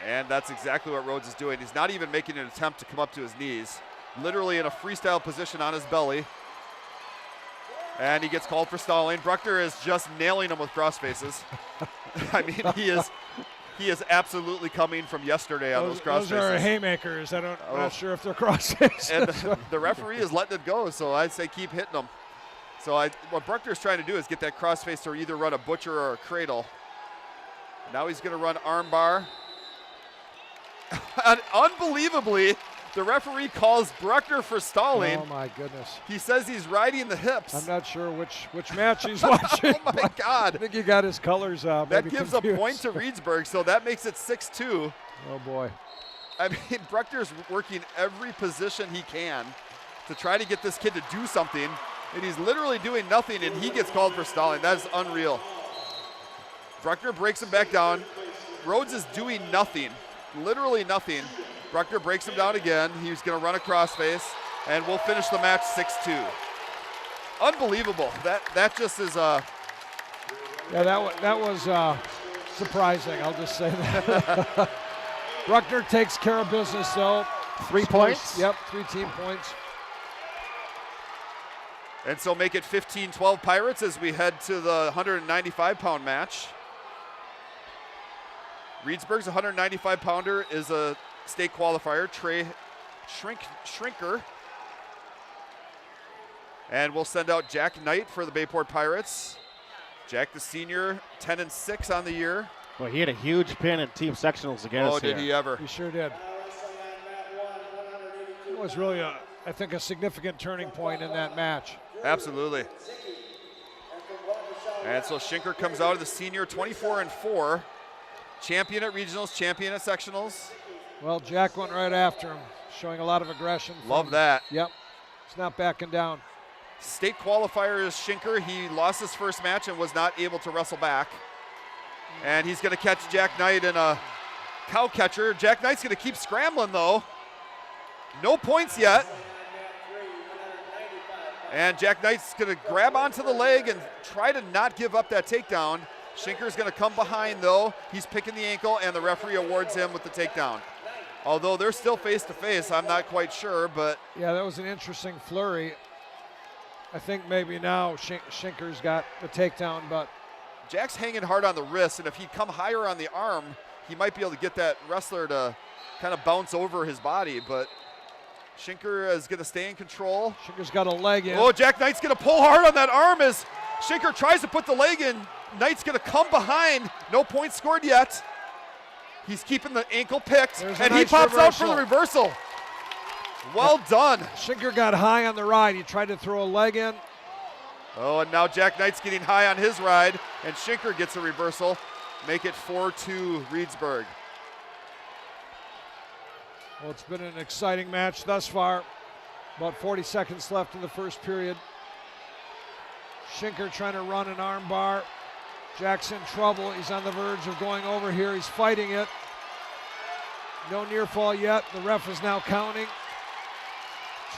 And that's exactly what Rhodes is doing. He's not even making an attempt to come up to his knees. Literally in a freestyle position on his belly. And he gets called for stalling. Bruckner is just nailing him with cross faces. I mean, he is absolutely coming from yesterday on those cross faces. Those are haymakers. I'm not sure if they're cross faces. And the referee is letting it go, so I'd say keep hitting them. So what Bruckner's trying to do is get that crossface to either run a butcher or a cradle. Now he's going to run arm bar. And unbelievably, the referee calls Bruckner for stalling. Oh my goodness. He says he's riding the hips. I'm not sure which match he's watching. Oh my God. I think he got his colors That gives confused. a point to Reedsburg, so that makes it 6-2. Oh boy. I mean, Bruckner's working every position he can to try to get this kid to do something, and he's literally doing nothing, and he gets called for stalling. That is unreal. Bruckner breaks him back down. Rhodes is doing nothing, literally nothing. Bruckner breaks him down again. He's going to run a crossface, and we'll finish the match 6-2. Unbelievable. That just is Yeah, that was surprising. I'll just say that. Bruckner takes care of business, though. 3 points? Yep, 3 team points. And so make it 15-12 Pirates as we head to the 195-pound match. Reedsburg's 195-pounder is a state qualifier, Trey Shrinker. And we'll send out Jack Knight for the Bayport Pirates. Jack, the senior, 10-6 on the year. Well, he had a huge pin in team sectionals against us. Oh, did he ever? He sure did. It was really, I think, a significant turning point in that match. Absolutely. And so Schinker comes out of the senior, 24-4. Champion at regionals, champion at sectionals. Well, Jack went right after him, showing a lot of aggression. Love that. Yep. He's not backing down. State qualifier is Schinker. He lost his first match and was not able to wrestle back. And he's going to catch Jack Knight in a cow catcher. Jack Knight's going to keep scrambling, though. No points yet. And Jack Knight's going to grab onto the leg and try to not give up that takedown. Schinker's going to come behind, though. He's picking the ankle, and the referee awards him with the takedown. Although they're still face-to-face, I'm not quite sure, but Yeah, that was an interesting flurry. I think maybe now Schinker's got the takedown, but Jack's hanging hard on the wrist, and if he'd come higher on the arm, he might be able to get that wrestler to kind of bounce over his body, but Schinker is going to stay in control. Schinker's got a leg in. Oh, Jack Knight's going to pull hard on that arm as Schinker tries to put the leg in. Knight's going to come behind. No points scored yet. He's keeping the ankle picked, There's a and he nice pops out for the reversal. reversal. Well done. Schinker got high on the ride. He tried to throw a leg in. Oh, and now Jack Knight's getting high on his ride, and Schinker gets a reversal. Make it 4-2 Reedsburg. Well, it's been an exciting match thus far. About 40 seconds left in the first period. Schinker trying to run an arm bar. Jack's in trouble. He's on the verge of going over here. He's fighting it. No near fall yet. The ref is now counting.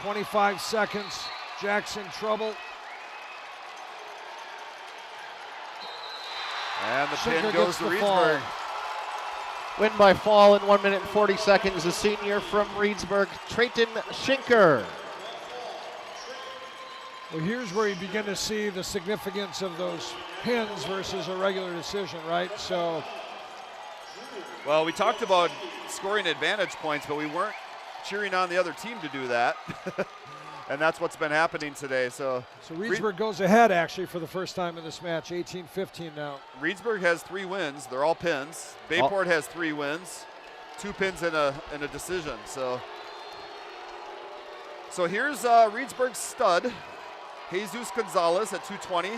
25 seconds. Jack's in trouble. And the Schinker pin goes gets to the fall. Reedsburg. Win by fall in 1 minute and 40 seconds. The senior from Reedsburg, Trayton Schinker. Well, here's where you begin to see the significance of those pins versus a regular decision, right? So, Well, we talked about scoring advantage points, but we weren't cheering on the other team to do that. And that's what's been happening today. So Reedsburg goes ahead, actually, for the first time in this match, 18-15 now. Reedsburg has 3 wins. They're all pins. Bayport has 3 wins, 2 pins and a decision. So here's Reedsburg's stud, Jesus Gonzalez at 220.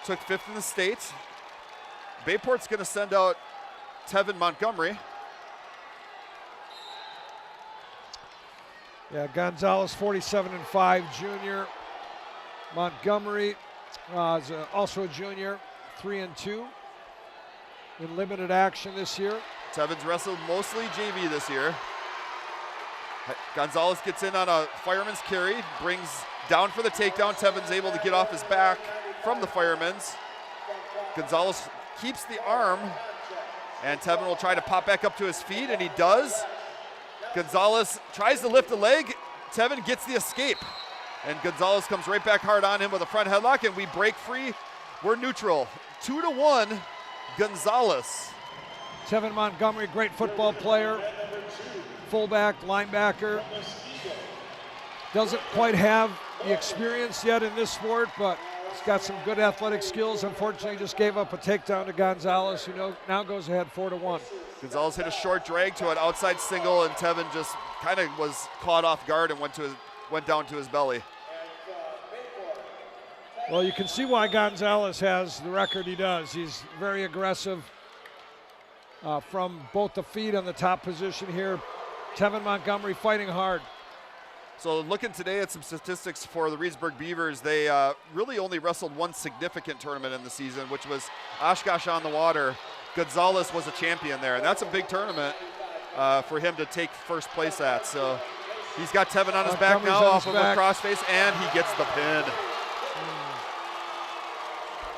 Took 5th in the state. Bayport's going to send out Tevin Montgomery. Yeah, Gonzalez, 47-5, junior. Montgomery is also a junior, 3-2 in limited action this year. Tevin's wrestled mostly JV this year. Gonzalez gets in on a fireman's carry, brings down for the takedown. Tevin's able to get off his back from the fireman's. Gonzalez keeps the arm, and Tevin will try to pop back up to his feet, and he does. Gonzalez tries to lift the leg. Tevin gets the escape, and Gonzalez comes right back hard on him with a front headlock, and we break free. We're neutral. 2-1, Gonzalez. Tevin Montgomery, great football player, fullback, linebacker. Doesn't quite have the experience yet in this sport, but he's got some good athletic skills. Unfortunately, just gave up a takedown to Gonzalez, who now goes ahead 4-1. Gonzalez hit a short drag to an outside single, and Tevin just kind of was caught off guard and went down to his belly. Well, you can see why Gonzalez has the record he does. He's very aggressive from both the feet and the top position here. Tevin Montgomery fighting hard. So looking today at some statistics for the Reedsburg Beavers, they really only wrestled 1 significant tournament in the season, which was Oshkosh on the Water. Gonzalez was a champion there, and that's a big tournament for him to take first place at. So he's got Tevin on his back now off of a crossface, and he gets the pin.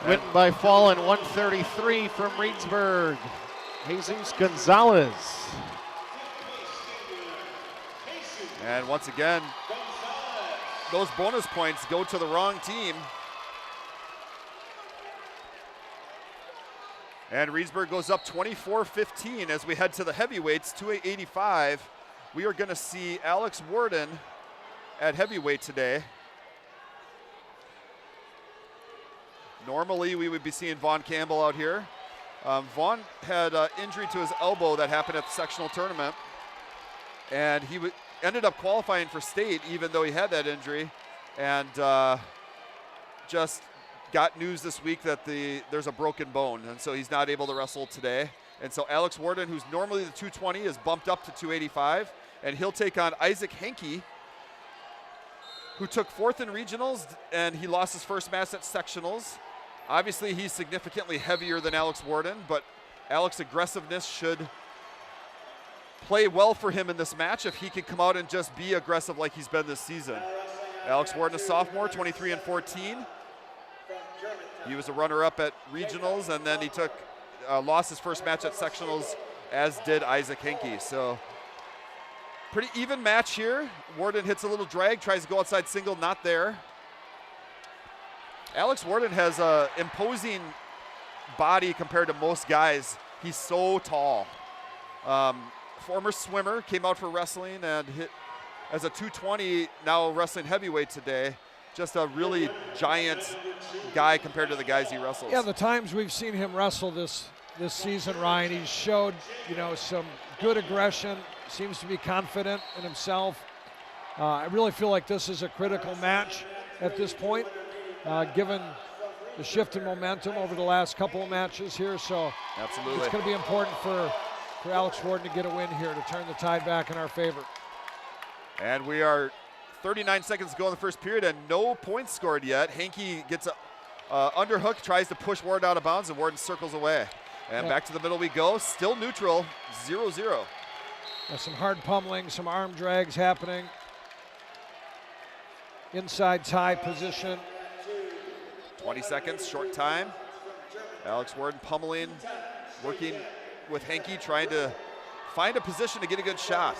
Win by fall in 133 from Reedsburg, Jesus Gonzalez. And once again, those bonus points go to the wrong team. And Reedsburg goes up 24-15 as we head to the heavyweights, 285. We are going to see Alex Warden at heavyweight today. Normally, we would be seeing Vaughn Campbell out here. Vaughn had an injury to his elbow that happened at the sectional tournament, and he ended up qualifying for state even though he had that injury, and just got news this week that there's a broken bone, and so he's not able to wrestle today. And so Alex Warden, who's normally the 220, is bumped up to 285, and he'll take on Isaac Henke, who took 4th in regionals, and he lost his first match at sectionals. Obviously, he's significantly heavier than Alex Warden, but Alex's aggressiveness should play well for him in this match if he can come out and just be aggressive like he's been this season. Alex Warden, a sophomore, 23-14. He was a runner-up at regionals, and then he lost his first match at sectionals as did Isaac Henke. So pretty even match here. Warden hits a little drag, tries to go outside single, not there. Alex Warden has an imposing body compared to most guys. He's so tall. Former swimmer, came out for wrestling and hit as a 220, now wrestling heavyweight today. Just a really giant guy compared to the guys he wrestles. Yeah, the times we've seen him wrestle this season, Ryan, he's showed, some good aggression, seems to be confident in himself. I really feel like this is a critical match at this point, given the shift in momentum over the last couple of matches here. So absolutely, it's going to be important for Alex Warden to get a win here to turn the tide back in our favor. And we are 39 seconds to go in the first period and no points scored yet. Henke gets a underhook, tries to push Warden out of bounds, and Warden circles away. And back to the middle we go, still neutral, 0-0. Some hard pummeling, some arm drags happening. Inside tie position. 20 seconds, short time. Alex Warden pummeling, working with Henke, trying to find a position to get a good shot.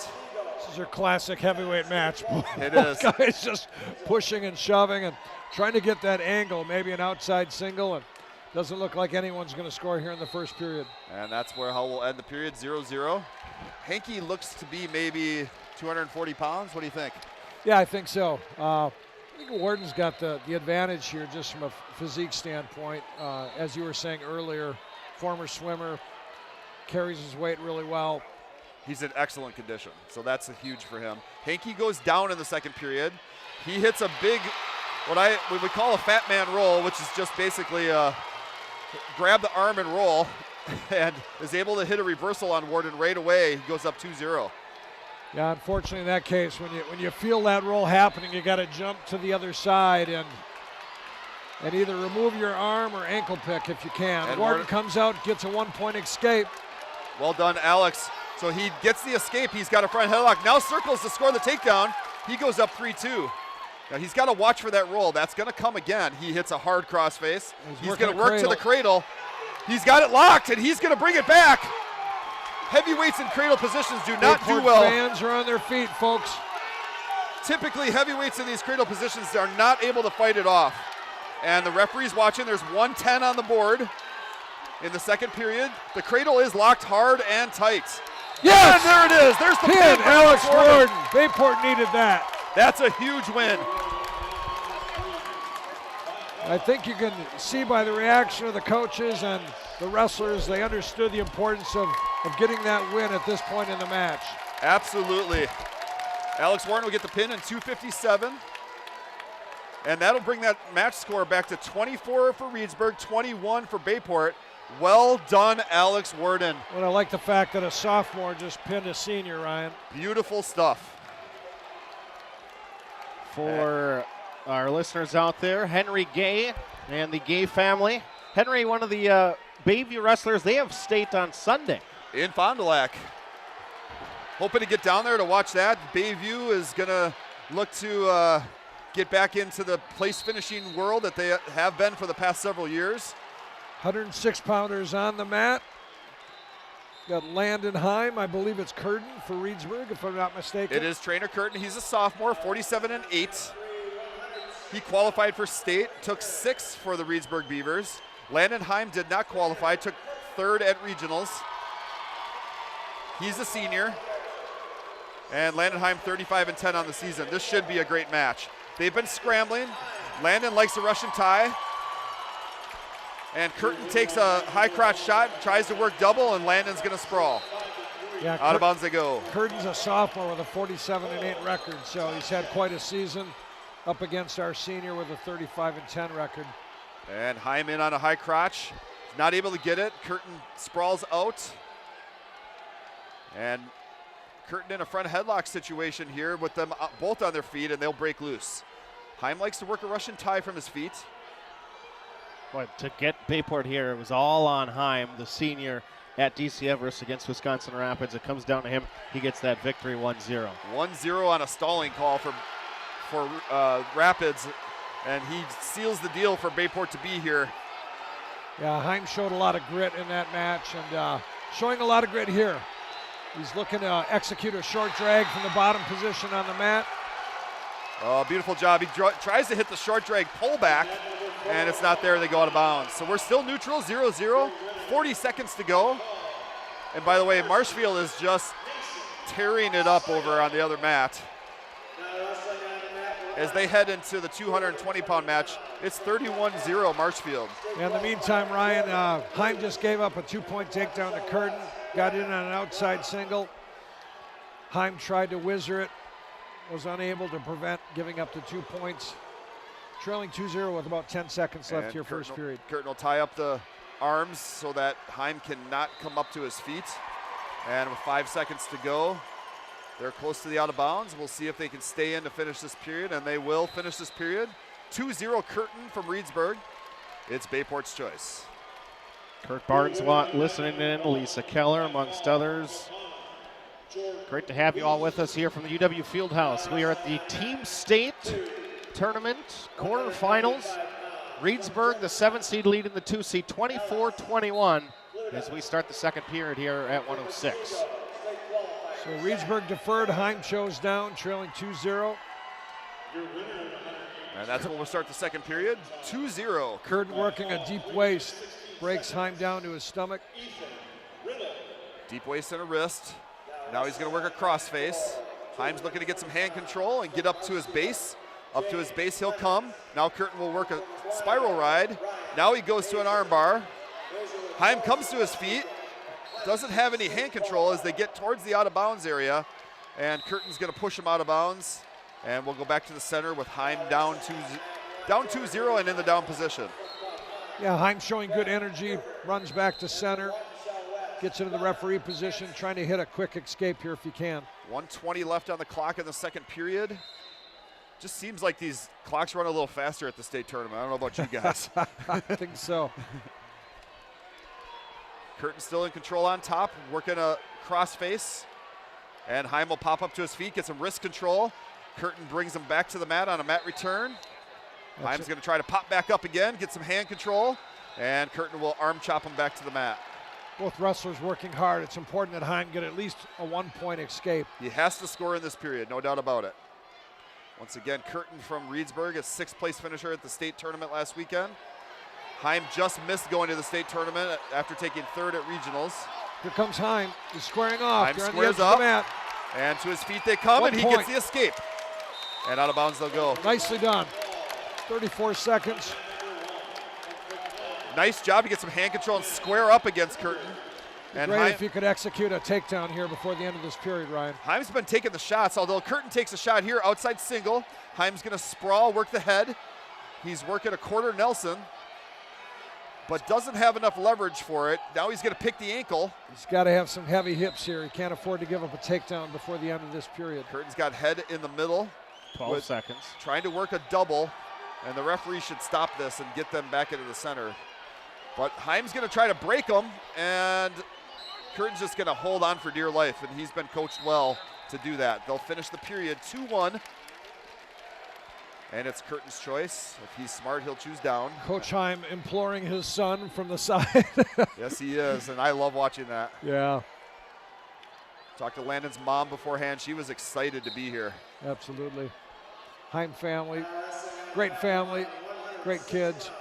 This is your classic heavyweight match. It Both is. guys just pushing and shoving and trying to get that angle, maybe an outside single, and doesn't look like anyone's going to score here in the first period. And that's how we'll end the period, 0-0. Henke looks to be maybe 240 pounds. What do you think? Yeah, I think so. I think Warden's got the advantage here just from a physique standpoint. As you were saying earlier, former swimmer, carries his weight really well. He's in excellent condition, so that's a huge for him. Henke goes down in the second period. He hits a big, what we call a fat man roll, which is just basically grab the arm and roll, and is able to hit a reversal on Warden right away. He goes up 2-0. Yeah, unfortunately in that case, when you feel that roll happening, you got to jump to the other side and either remove your arm or ankle pick if you can. And Warden comes out, gets a 1-point escape. Well done, Alex. So he gets the escape. He's got a front headlock. Now circles to score the takedown. He goes up 3-2. Now he's got to watch for that roll. That's going to come again. He hits a hard crossface. He's going to work to the cradle. He's got it locked, and he's going to bring it back. Heavyweights in cradle positions do not do well. Fans are on their feet, folks. Typically, heavyweights in these cradle positions are not able to fight it off. And the referee's watching. There's 110 on the board in the second period. The cradle is locked hard and tight. Yes! And there it is. There's the pin. Alex Warden. Bayport needed that. That's a huge win. I think you can see by the reaction of the coaches and the wrestlers, they understood the importance of getting that win at this point in the match. Absolutely. Alex Warden will get the pin in 2:57. And that'll bring that match score back to 24 for Reedsburg, 21 for Bayport. Well done, Alex Warden. Well, I like the fact that a sophomore just pinned a senior, Ryan. Beautiful stuff. For our listeners out there, Henry Gay and the Gay family. Henry, one of the Bayview wrestlers, they have state on Sunday. In Fond du Lac. Hoping to get down there to watch that. Bayview is going to look to get back into the place finishing world that they have been for the past several years. 106-pounders on the mat. Got Landon Heim, I believe it's Curtin for Reedsburg, if I'm not mistaken. It is trainer Curtin. He's a sophomore, 47-8. He qualified for state, took 6 for the Reedsburg Beavers. Landon Heim did not qualify, took 3rd at regionals. He's a senior. And Landon Heim 35-10 on the season. This should be a great match. They've been scrambling. Landon likes a Russian tie. And Curtin takes a high crotch shot, tries to work double, and Landon's going to sprawl. Yeah, Out of bounds they go. Curtin's a sophomore with a 47-8 record, so he's had quite a season up against our senior with a 35-10 record. And Heim in on a high crotch. Not able to get it. Curtin sprawls out. And Curtin in a front headlock situation here with them both on their feet, and they'll break loose. Heim likes to work a Russian tie from his feet. But to get Bayport here, it was all on Heim, the senior at DC Everest against Wisconsin Rapids. It comes down to him. He gets that victory 1-0. 1-0 on a stalling call for Rapids, and he seals the deal for Bayport to be here. Yeah, Heim showed a lot of grit in that match, and showing a lot of grit here. He's looking to execute a short drag from the bottom position on the mat. Oh, beautiful job. He tries to hit the short drag pullback, and it's not there. They go out of bounds. So we're still neutral, 0-0, 40 seconds to go. And by the way, Marshfield is just tearing it up over on the other mat. As they head into the 220-pound match, it's 31-0 Marshfield. In the meantime, Ryan, Heim just gave up a 2-point takedown to Curtin, got in on an outside single. Heim tried to whizzer it, was unable to prevent giving up the 2 points. Trailing 2-0 with about 10 seconds left here, first period. Curtin will tie up the arms so that Heim cannot come up to his feet. And with 5 seconds to go, they're close to the out of bounds. We'll see if they can stay in to finish this period, and they will finish this period. 2-0 Curtin from Reedsburg. It's Bayport's choice. Kurt Barneswatt listening in, Lisa Keller amongst others. Great to have you all with us here from the UW Fieldhouse. We are at the Team State Tournament quarterfinals. Reedsburg, the 7-seed leading the 2-seed, 24-21 as we start the second period here at 106. So Reedsburg deferred, Heim chose down, trailing 2-0. And that's when we'll start the second period, 2-0. Curtin working a deep waist, breaks Heim down to his stomach. Deep waist and a wrist. Now he's gonna work a crossface. Heim's looking to get some hand control and get up to his base. Up to his base he'll come. Now Curtin will work a spiral ride. Now he goes to an arm bar. Heim comes to his feet. Doesn't have any hand control as they get towards the out of bounds area. And Curtin's gonna push him out of bounds. And we'll go back to the center with Heim down 2-0 and in the down position. Yeah, Heim showing good energy, runs back to center, gets into the referee position, trying to hit a quick escape here if he can. 1:20 left on the clock in the second period. Just seems like these clocks run a little faster at the state tournament. I don't know about you guys. I think so. Curtin still in control on top, working a crossface. And Heim will pop up to his feet, get some wrist control. Curtin brings him back to the mat on a mat return. Heim's gonna try to pop back up again, get some hand control, and Curtin will arm chop him back to the mat. Both wrestlers working hard. It's important that Heim get at least a 1-point escape. He has to score in this period, no doubt about it. Once again, Curtin from Reedsburg, a 6th place finisher at the state tournament last weekend. Heim just missed going to the state tournament after taking 3rd at regionals. Here comes Heim. He's squaring off. Heim They're on the squares edge of up, the mat. and to his feet they come, 1 and he point. gets the escape. And out of bounds they'll go. Nicely done. 34 seconds. Nice job to get some hand control and square up against Curtin. And Great if you could execute a takedown here before the end of this period, Ryan. Heim's been taking the shots, although Curtin takes a shot here, outside single. Heim's gonna sprawl, work the head. He's working a quarter Nelson, but doesn't have enough leverage for it. Now he's gonna pick the ankle. He's got to have some heavy hips here. He can't afford to give up a takedown before the end of this period. Curtin's got head in the middle. 12 seconds. Trying to work a double, and the referee should stop this and get them back into the center. But Heim's gonna try to break them, and Curtin's just gonna hold on for dear life, and he's been coached well to do that. They'll finish the period 2-1. And it's Curtin's choice. If he's smart, he'll choose down. Coach Heim imploring his son from the side. Yes, he is, and I love watching that. Yeah, Talked to Landon's mom beforehand. She was excited to be here. absolutely. Heim family, great kids.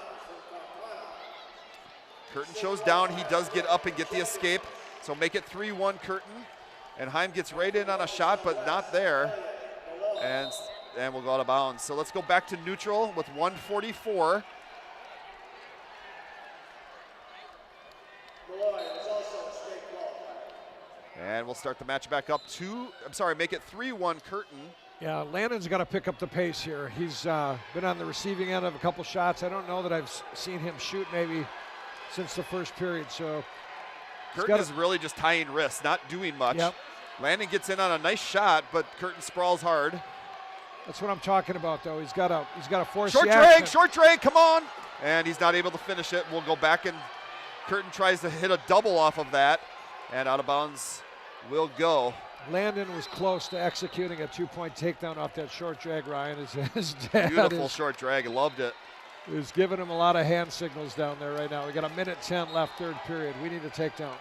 Curtin shows down. He does get up and get the escape. So make it 3-1 Curtin. And Heim gets right in on a shot, but not there. And we'll go out of bounds. So let's go back to neutral with 1:44. And we'll start the match back up make it 3-1 Curtin. Yeah, Landon's got to pick up the pace here. He's been on the receiving end of a couple shots. I don't know that I've seen him shoot maybe since the first period. So Curtin is really just tying wrists, not doing much. Yep. Landon gets in on a nice shot, but Curtin sprawls hard. That's what I'm talking about, though. He's got to force Short the drag, action. short drag, come on. And he's not able to finish it. We'll go back, and Curtin tries to hit a double off of that, and out of bounds will go. Landon was close to executing a 2-point takedown off that short drag, Ryan. His dad Beautiful short drag, loved it. is giving him a lot of hand signals down there right now. We got 1:10 left, third period. We need a takedown.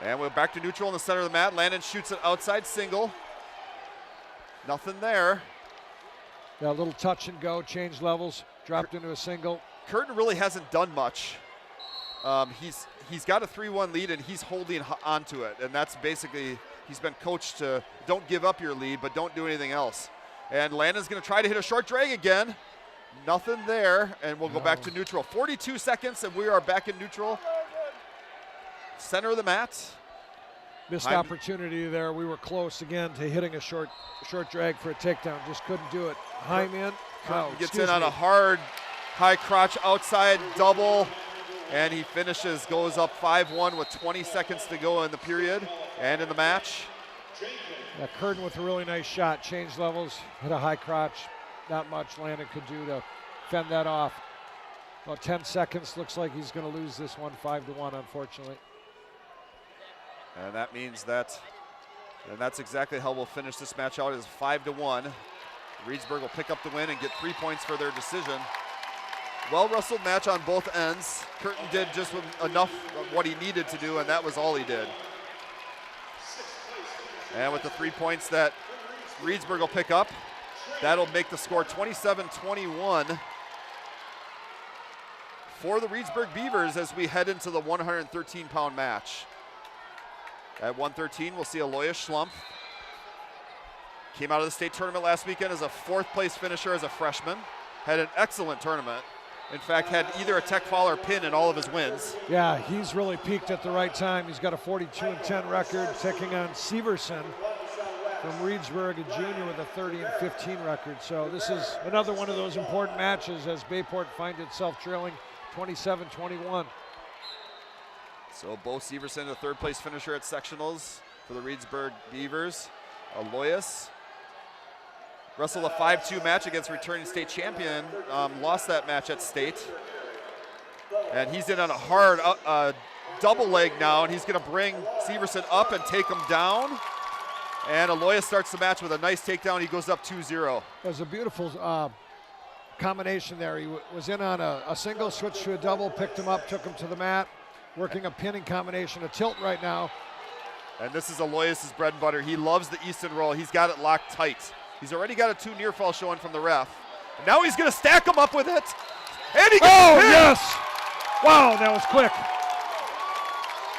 And we're back to neutral in the center of the mat. Landon shoots an outside single. Nothing there. Yeah, a little touch and go, change levels, dropped into a single. Curtin really hasn't done much. He's got a 3-1 lead and he's holding onto it. And that's basically, he's been coached to don't give up your lead, but don't do anything else. And Landon's gonna try to hit a short drag again. Nothing there, and we'll go back to neutral. 42 seconds and we are back in neutral. Center of the mat. Missed opportunity there. We were close again to hitting a short drag for a takedown. Just couldn't do it. Heim in. No, gets in on a hard high crotch outside double, and he finishes, goes up 5-1 with 20 seconds to go in the period and in the match. Yeah, Curtin with a really nice shot. Change levels, hit a high crotch. Not much Landon could do to fend that off. About 10 seconds. Looks like he's going to lose this one 5-1, unfortunately. And that means that, and that's exactly how we'll finish this match out, is 5-1. Reedsburg will pick up the win and get 3 points for their decision. Well-wrestled match on both ends. Curtin did just enough of what he needed to do, and that was all he did. And with the 3 points that Reedsburg will pick up, that'll make the score 27-21 for the Reedsburg Beavers as we head into the 113-pound match. At 113, we'll see Aloya Schlumpf. Came out of the state tournament last weekend as a 4th place finisher as a freshman. Had an excellent tournament. In fact, had either a tech fall or pin in all of his wins. Yeah, he's really peaked at the right time. He's got a 42-10 record, taking on Severson from Reedsburg, a junior with a 30-15 record. So this is another one of those important matches as Bayport finds itself trailing 27-21. So Bo Severson, the 3rd place finisher at sectionals for the Reedsburg Beavers. Aloyas wrestled a 5-2 match against returning state champion, lost that match at state. And he's in on a hard double leg now, and he's gonna bring Severson up and take him down. And Aloyas starts the match with a nice takedown. He goes up 2-0. It was a beautiful combination there. He was in on a single, switched to a double, picked him up, took him to the mat. Working a pinning combination, a tilt right now. And this is Aloyas' bread and butter. He loves the Easton roll. He's got it locked tight. He's already got a 2 near fall showing from the ref. And now he's gonna stack him up with it. And he gets the pin. Yes! Wow, that was quick.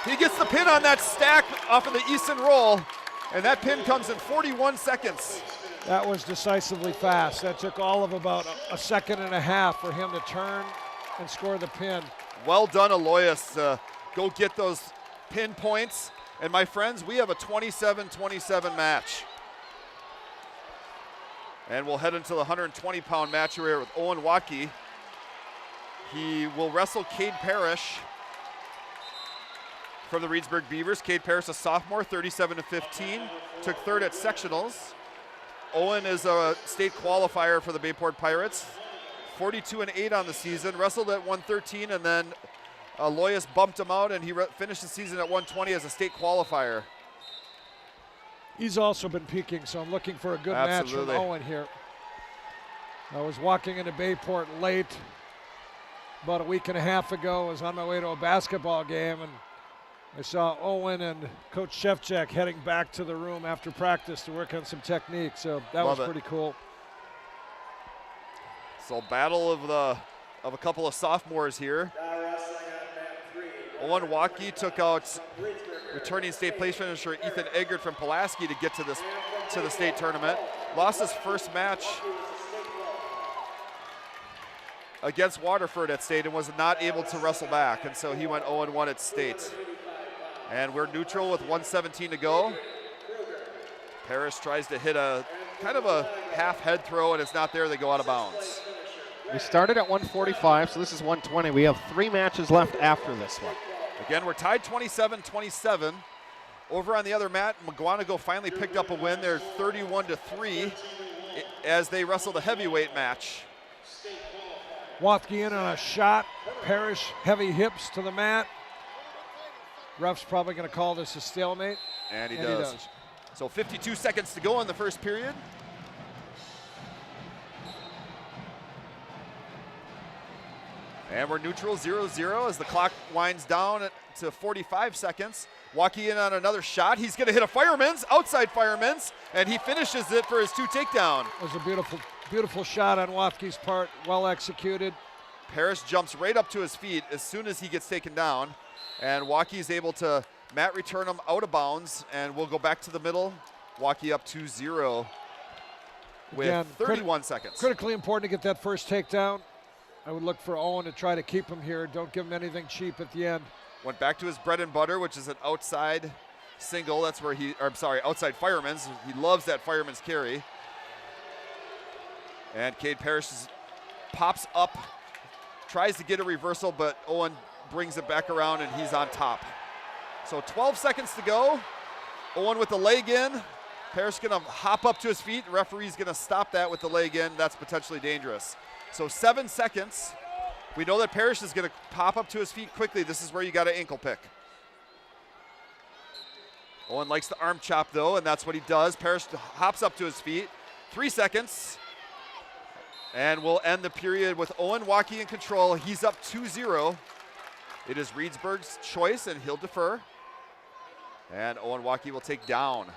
He gets the pin on that stack off of the Easton roll. And that pin comes in 41 seconds. That was decisively fast. That took all of about a second and a half for him to turn and score the pin. Well done, Aloyas. Go get those pin points. And my friends, we have a 27-27 match. And we'll head into the 120-pound match here with Owen Watkey. He will wrestle Cade Parrish from the Reedsburg Beavers. Cade Parrish, a sophomore, 37-15, took 3rd at sectionals. Owen is a state qualifier for the Bayport Pirates. 42-8 on the season, wrestled at 113, and then Aloyas bumped him out, and he finished the season at 120 as a state qualifier. He's also been peaking, so I'm looking for a good match from Owen here. I was walking into Bayport late about a week and a half ago. I was on my way to a basketball game, and I saw Owen and Coach Shevchak heading back to the room after practice to work on some technique, so that was pretty cool. So battle of a couple of sophomores here. Owen Watkey took out returning state place finisher Ethan Eggert from Pulaski to get to the state tournament. Lost his first match against Waterford at state and was not able to wrestle back, and so he went 0-1 at state. And we're neutral with 1:17 to go. Parrish tries to hit a kind of a half head throw, and it's not there. They go out of bounds. We started at 145, so this is 120. We have 3 matches left after this one. Again, we're tied 27-27. Over on the other mat, McGuanago finally picked up a win. They're 31-3 as they wrestle the heavyweight match. Watkey in on a shot. Parrish heavy hips to the mat. Ref's probably going to call this a stalemate. And he does. So 52 seconds to go in the first period. And we're neutral 0-0 as the clock winds down to 45 seconds. Waukee in on another shot. He's going to hit a fireman's, outside fireman's, and he finishes it for his 2 takedown. It was a beautiful, beautiful shot on Waukee's part, well executed. Parrish jumps right up to his feet as soon as he gets taken down, and Waukee's able to mat return him out of bounds, and we'll go back to the middle. Waukee up 2-0 with Again, 31 seconds. Critically important to get that first takedown. I would look for Owen to try to keep him here. Don't give him anything cheap at the end. Went back to his bread and butter, which is an outside single. That's where outside fireman's. He loves that fireman's carry. And Cade Parrish pops up, tries to get a reversal, but Owen brings it back around and he's on top. So 12 seconds to go. Owen with the leg in. Parrish gonna hop up to his feet. The referee's gonna stop that with the leg in. That's potentially dangerous. So 7 seconds. We know that Parrish is gonna pop up to his feet quickly. This is where you gotta ankle pick. Owen likes the arm chop though, and that's what he does. Parrish hops up to his feet. 3 seconds. And we'll end the period with Owen Waukee in control. He's up 2-0. It is Reedsburg's choice, and he'll defer. And Owen Waukee will take down.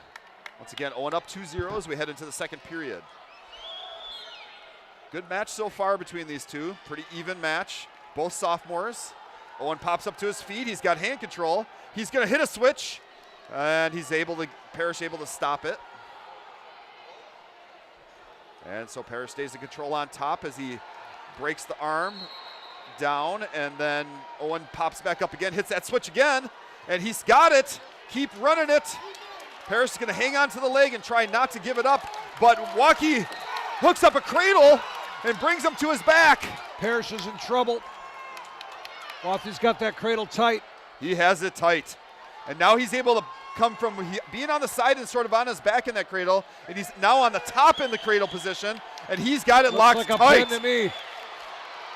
Once again, Owen up 2-0 as we head into the second period. Good match so far between these two. Pretty even match. Both sophomores. Owen pops up to his feet. He's got hand control. He's going to hit a switch, and Parrish able to stop it. And so Parrish stays in control on top as he breaks the arm down, and then Owen pops back up again, hits that switch again, and he's got it. Keep running it. Parrish is going to hang on to the leg and try not to give it up, but Waukee hooks up a cradle and brings him to his back. Parrish is in trouble. Waukee's got that cradle tight. He has it tight. And now he's able to come from being on the side and sort of on his back in that cradle, and he's now on the top in the cradle position, and he's got it locked like tight. A pin to me.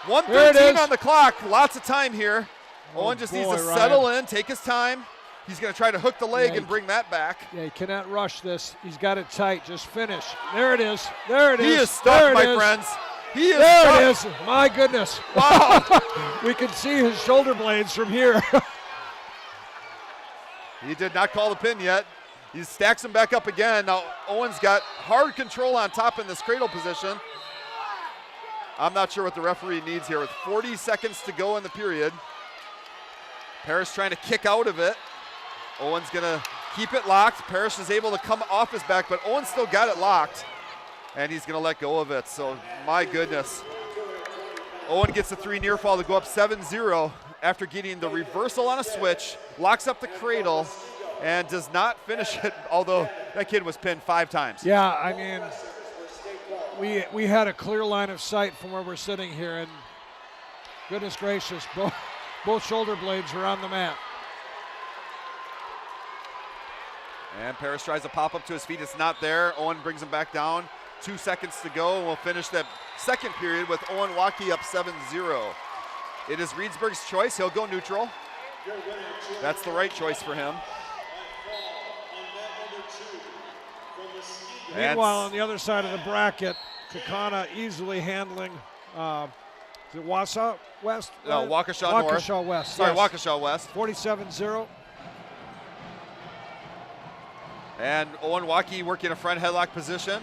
1:13 on the clock. Lots of time here. Owen just needs to Ryan. settle in, take his time. He's going to try to hook the leg and bring that back. Yeah, he cannot rush this. He's got it tight. Just finish. There it is. There it is. He is stuck, my friends. He is there stuck. it is. My goodness. Wow. We can see his shoulder blades from here. He did not call the pin yet. He stacks him back up again. Now Owen's got hard control on top in this cradle position. I'm not sure what the referee needs here with 40 seconds to go in the period. Parrish trying to kick out of it. Owen's gonna keep it locked. Parrish is able to come off his back, but Owen still got it locked, and he's gonna let go of it. So my goodness. Owen gets a 3 near fall to go up 7-0 after getting the reversal on a switch, locks up the cradle, and does not finish it, although that kid was pinned 5 times. Yeah, I mean, we had a clear line of sight from where we're sitting here, and goodness gracious, both shoulder blades are on the mat. And Parrish tries to pop up to his feet. It's not there. Owen brings him back down. 2 seconds to go, and we'll finish that second period with Owen Waukee up 7-0. It is Reedsburg's choice. He'll go neutral. That's the right choice for him. Meanwhile, on the other side of the bracket, Kakana easily handling, is it Wausau West? No, Waukesha North. Waukesha West. Sorry, yes. Waukesha West. 47-0. And Owen Waukee working a front headlock position.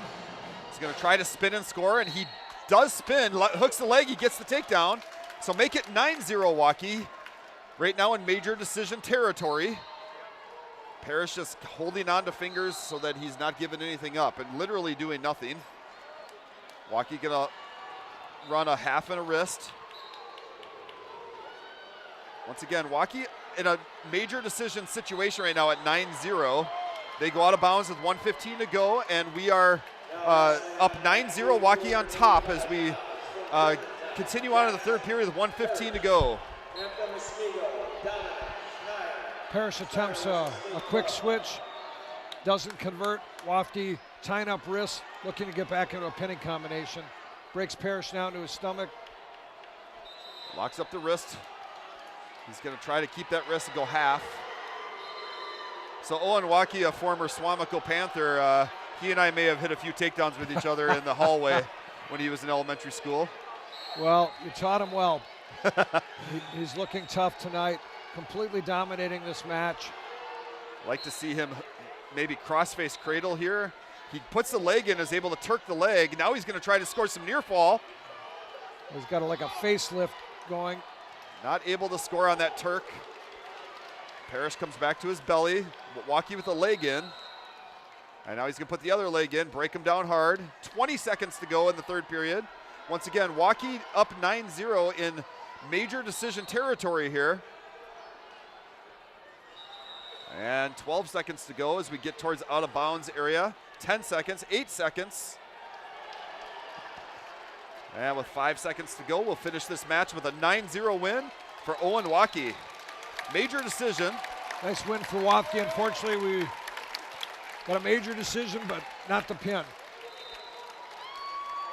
He's going to try to spin and score, and he does spin, hooks the leg, he gets the takedown. So make it 9-0 Waukee. Right now in major decision territory. Parrish just holding on to fingers so that he's not giving anything up and literally doing nothing. Waukee gonna run a half and a wrist. Once again, Waukee in a major decision situation right now at 9-0. They go out of bounds with 1:15 to go, and we are up 9-0, Waukee on top as we continue on in the third period with 1:15 to go. Parrish attempts a quick switch, doesn't convert. Waukee tying up wrists, looking to get back into a pinning combination. Breaks Parrish down to his stomach. Locks up the wrist. He's going to try to keep that wrist and go half. So Owen Waukee, a former Swamico Panther, he and I may have hit a few takedowns with each other in the hallway when he was in elementary school. Well, you taught him well. He's looking tough tonight, completely dominating this match. Like to see him maybe crossface cradle here. He puts the leg in, is able to turk the leg. Now he's going to try to score some near fall. He's got like a facelift going. Not able to score on that Turk. Parrish comes back to his belly. Milwaukee with the leg in. And now he's going to put the other leg in, break him down hard. 20 seconds to go in the third period. Once again, Milwaukee up 9-0 in major decision territory here. And 12 seconds to go as we get towards out of bounds area. 10 seconds, 8 seconds. And with 5 seconds to go, we'll finish this match with a 9-0 win for Owen Waukee. Major decision. Nice win for Waukee. Unfortunately, we got a major decision, but not the pin.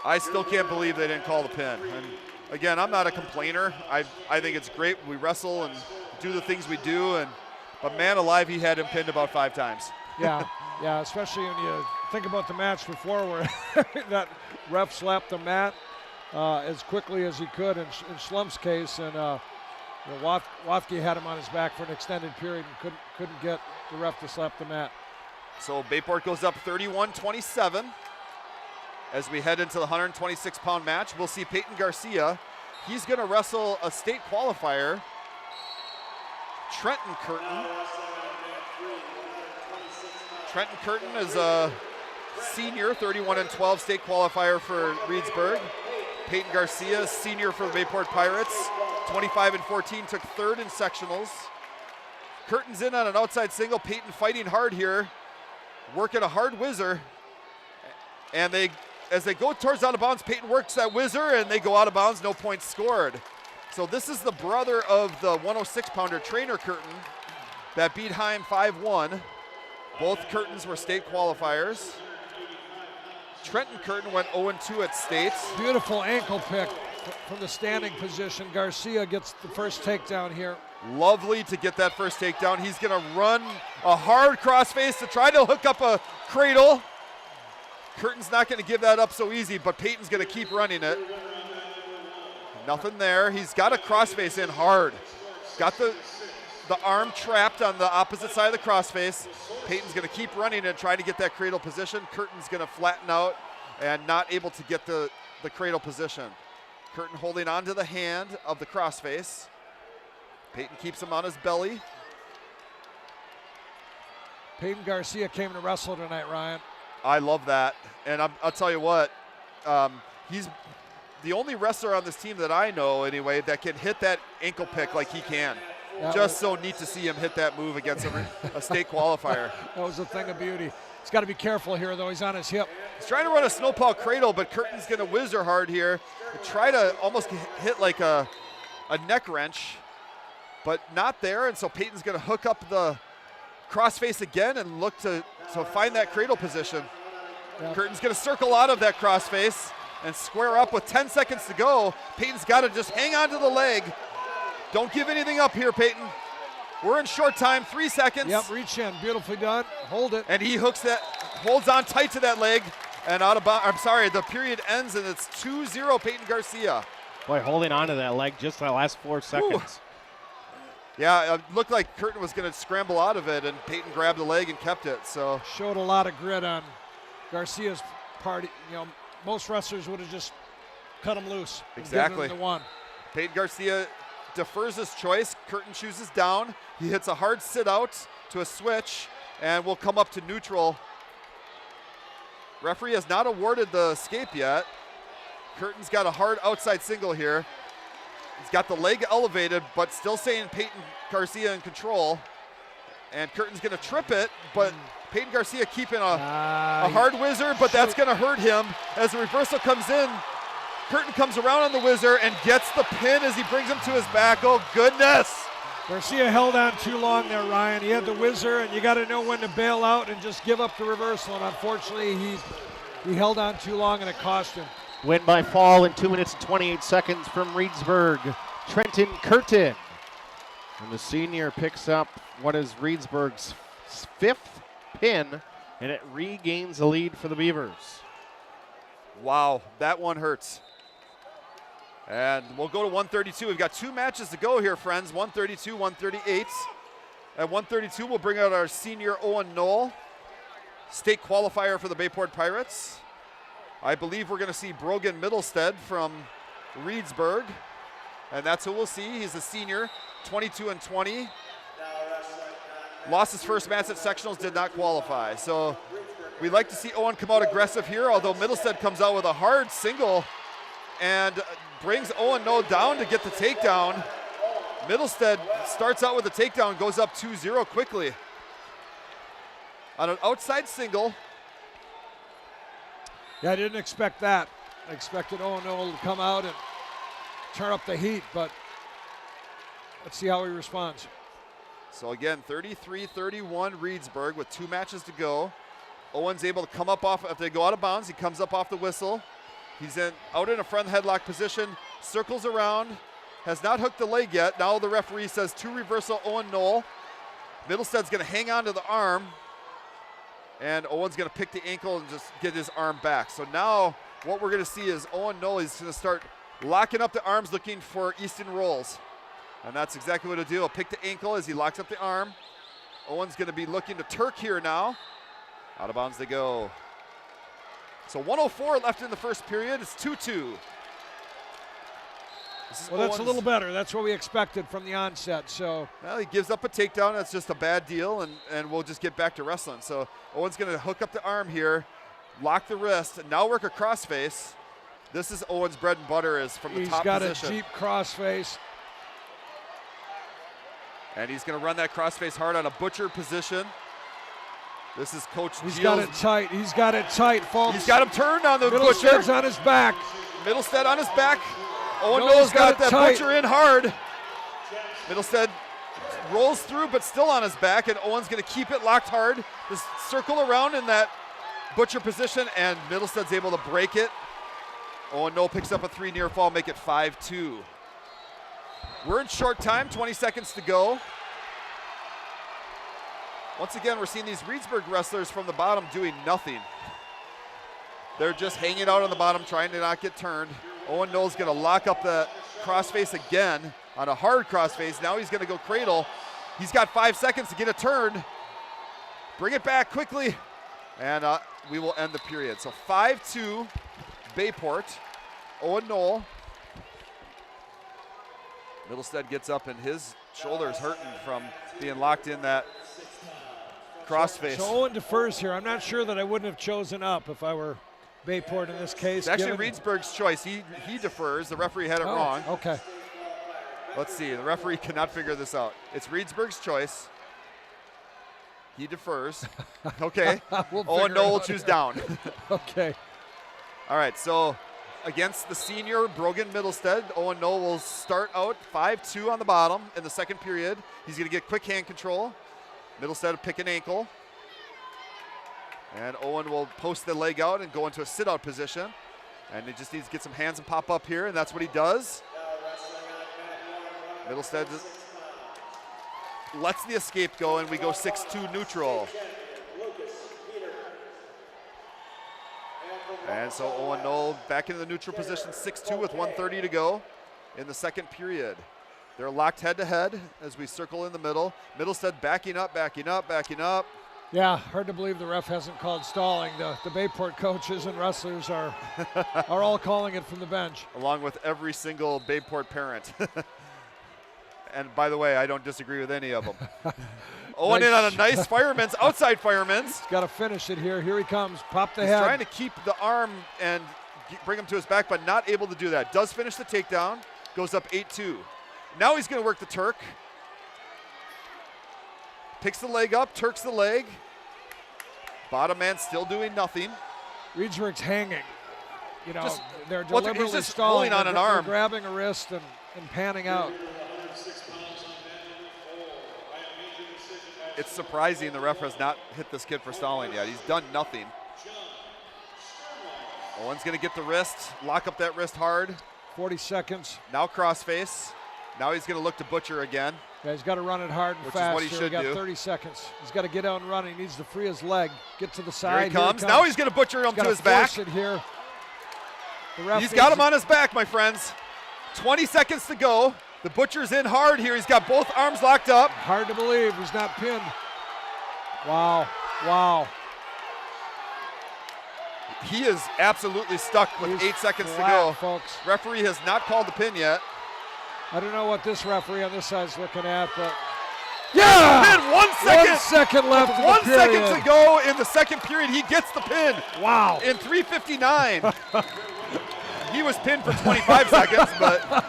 I still can't believe they didn't call the pin. And again, I'm not a complainer. I think it's great. We wrestle and do the things we do. But man alive, he had him pinned about 5 times. Yeah, yeah, especially when you think about the match before where that ref slapped the mat as quickly as he could in Schlump's case, and Waukee had him on his back for an extended period and couldn't get the ref to slap the mat. So Bayport goes up 31-27 as we head into the 126-pound match. We'll see Peyton Garcia. He's going to wrestle a state qualifier, Trenton Curtin. Trenton Curtin is a senior, 31-12 state qualifier for Reedsburg. Peyton Garcia, senior for the Bayport Pirates, 25-14, took third in sectionals. Curtin's in on an outside single. Peyton fighting hard here, working a hard whizzer. And as they go towards out of bounds, Peyton works that whizzer and they go out of bounds, no points scored. So this is the brother of the 106-pounder Trainer Curtin that beat Heim 5-1. Both Curtins were state qualifiers. Trenton Curtin went 0-2 at state. Beautiful ankle pick from the standing position. Garcia gets the first takedown here. Lovely to get that first takedown. He's going to run a hard crossface to try to hook up a cradle. Curtin's not going to give that up so easy, but Peyton's going to keep running it. Nothing there. He's got a crossface in hard. Got the arm trapped on the opposite side of the crossface. Peyton's going to keep running and try to get that cradle position. Curtin's going to flatten out and not able to get the cradle position. Curtin holding onto the hand of the crossface. Peyton keeps him on his belly. Peyton Garcia came to wrestle tonight, Ryan. I love that. And I'll tell you what, he's the only wrestler on this team that I know anyway that can hit that ankle pick like he can. Just so neat to see him hit that move against a state qualifier. That was a thing of beauty. He's got to be careful here, though. He's on his hip. He's trying to run a snowplow cradle, but Curtin's going to whizzer hard here. Try to almost hit like a neck wrench, but not there. And so Peyton's going to hook up the crossface again and look to find that cradle position. Yep. Curtin's going to circle out of that crossface and square up with 10 seconds to go. Peyton's got to just hang on to the leg. Don't give anything up here, Peyton. We're in short time, 3 seconds. Yep, reach in, beautifully done. Hold it. And he holds on tight to that leg, and the period ends, and it's 2-0 Peyton Garcia. Boy, holding on to that leg just the last 4 seconds. Ooh. Yeah, it looked like Curtin was going to scramble out of it, and Peyton grabbed the leg and kept it. So showed a lot of grit on Garcia's part. Most wrestlers would have just cut him loose. Exactly. And given him the one. Peyton Garcia defers his choice. Curtin chooses down. He hits a hard sit out to a switch and will come up to neutral. Referee has not awarded the escape yet. Curtin's got a hard outside single here. He's got the leg elevated, but still saying Peyton Garcia in control. And Curtin's going to trip it, but Peyton Garcia keeping a hard whizzer, but that's going to hurt him as the reversal comes in. Curtin comes around on the whizzer and gets the pin as he brings him to his back. Oh, goodness. Garcia held on too long there, Ryan. He had the whizzer, and you got to know when to bail out and just give up the reversal. And unfortunately, he held on too long, and it cost him. Win by fall in 2 minutes and 28 seconds from Reedsburg, Trenton Curtin. And the senior picks up what is Reedsburg's 5th pin, and it regains the lead for the Beavers. Wow, that one hurts. And we'll go to 132. We've got 2 matches to go here, friends. 132, 138. At 132, we'll bring out our senior Owen Knoll, state qualifier for the Bayport Pirates. I believe we're going to see Brogan Middlestead from Reedsburg, and that's who we'll see. He's a senior, 22-20. Lost his first match at sectionals, did not qualify. So we'd like to see Owen come out aggressive here, although Middlestead comes out with a hard single and brings Owen Knoll down to get the takedown. Middlestead starts out with a takedown, goes up 2-0 quickly. On an outside single. Yeah, I didn't expect that. I expected Owen Knoll to come out and turn up the heat, but let's see how he responds. So again, 33-31 Reedsburg with 2 matches to go. Owen's able to come up off, if they go out of bounds, he comes up off the whistle. He's out in a front headlock position, circles around, has not hooked the leg yet. Now the referee says 2 reversal Owen Knoll. Middlestead's gonna hang on to the arm, and Owen's gonna pick the ankle and just get his arm back. So now what we're gonna see is Owen Knoll is gonna start locking up the arms, looking for Easton rolls. And that's exactly what he'll do. He'll pick the ankle as he locks up the arm. Owen's gonna be looking to Turk here now. Out of bounds they go. So 1:04 left in the first period. It's 2-2. Well, that's a little better. That's what we expected from the onset. So, well, he gives up a takedown. That's just a bad deal, and we'll just get back to wrestling. So Owen's going to hook up the arm here, lock the wrist, and now work a crossface. This is Owen's bread and butter, is from the top position. He's got a Jeep crossface. And he's going to run that crossface hard on a butcher position. This is Coach He's Gilles. got it tight. He's got it tight, folks. He's got him turned on the Middlestead's butcher. on his back. Middlestead on his back. Owen Knoll's Knoll's got it that tight. butcher in hard. Middlestead rolls through, but still on his back, and Owen's going to keep it locked hard. Just circle around in that butcher position, and Middlestead's able to break it. Owen Knoll picks up a 3 near fall, make it 5-2. We're in short time, 20 seconds to go. Once again, we're seeing these Reedsburg wrestlers from the bottom doing nothing. They're just hanging out on the bottom, trying to not get turned. Owen Knoll's gonna lock up the crossface again on a hard crossface. Now he's gonna go cradle. He's got 5 seconds to get a turn. Bring it back quickly, and we will end the period. So 5-2, Bayport. Owen Knoll. Middlestead gets up, and his shoulder's hurting from being locked in that crossface. So Owen defers here. I'm not sure that I wouldn't have chosen up if I were Bayport in this case. It's actually Reedsburg's choice. He defers. The referee had it wrong. Okay. Let's see. The referee cannot figure this out. It's Reedsburg's choice. He defers. Okay. Owen Knoll will choose down. Okay. All right. So against the senior Brogan Middlestead, Owen Knoll will start out 5-2 on the bottom in the second period. He's going to get quick hand control. Middlestead will pick an ankle. And Owen will post the leg out and go into a sit-out position. And he just needs to get some hands and pop up here, and that's what he does. Middlestead lets the escape go, and we go 6-2 neutral. And so Owen Knoll back into the neutral position, 6-2 with 1:30 to go in the second period. They're locked head-to-head as we circle in the middle. Middlestead backing up, backing up, backing up. Yeah, hard to believe the ref hasn't called stalling. The Bayport coaches and wrestlers are all calling it from the bench. Along with every single Bayport parent. And by the way, I don't disagree with any of them. Owen in on a nice fireman's, outside fireman's. Got to finish it here. Here he comes. Pop the He's head. trying to keep the arm and bring him to his back, but not able to do that. Does finish the takedown. Goes up 8-2. Now he's going to work the Turk. Picks the leg up, Turks the leg. Bottom man still doing nothing. Reedsburg's hanging. You know, Just- they're well, deliberately he's just stalling pulling on an They're arm. grabbing a wrist and panning out. It's surprising the ref has not hit this kid for stalling yet. He's done nothing. Owen's going to get the wrist, lock up that wrist hard. 40 seconds. Now crossface. Now he's going to look to butcher again. Yeah, he's got to run it hard and Which is fast. what he here. should We got do. 30 seconds. He's got to get out and run. He needs to free his leg. Get to the side. Here he comes. Now he's going to butcher him to his back. It here. The ref He's got needs him on his back, my friends. 20 seconds to go. The Butcher's in hard here. He's got both arms locked up. Hard to believe he's not pinned. Wow, wow. He is absolutely stuck with He's 8 seconds to flat, go. folks. Referee has not called the pin yet. I don't know what this referee on this side's looking at, but Pin, 1 second. 1 second left in the 1 second period. to go in the second period. He gets the pin. Wow. In 3:59. He was pinned for 25 seconds, but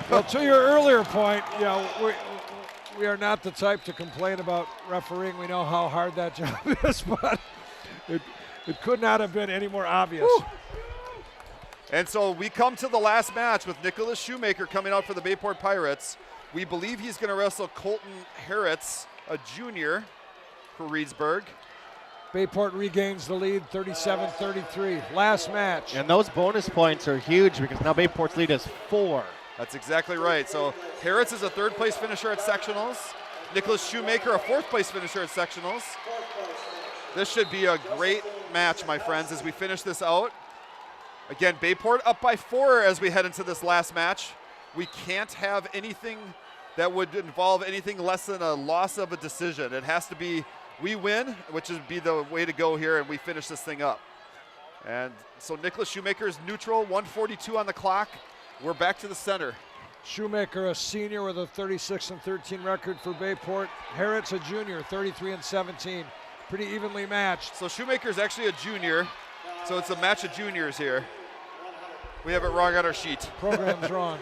Well, to your earlier point, you know, we are not the type to complain about refereeing. We know how hard that job is, but it could not have been any more obvious. Woo. And so we come to the last match with Nicholas Shoemaker coming out for the Bayport Pirates. We believe he's going to wrestle Colton Harritz, a junior, for Reedsburg. Bayport regains the lead, 37-33. Last match. And those bonus points are huge because now Bayport's lead is 4. That's exactly right. So Harritz is a third-place finisher at sectionals. Nicholas Shoemaker, a fourth-place finisher at sectionals. This should be a great match, my friends, as we finish this out. Again, Bayport up by 4 as we head into this last match. We can't have anything that would involve anything less than a loss of a decision. It has to be we win, which would be the way to go here, and we finish this thing up. And so Nicholas Shoemaker is neutral, 1:42 on the clock. We're back to the center. Shoemaker, a senior with a 36-13 record for Bayport. Harritz, a junior, 33-17. Pretty evenly matched. So Shoemaker's actually a junior, so it's a match of juniors here. We have it wrong on our sheet. Program's wrong.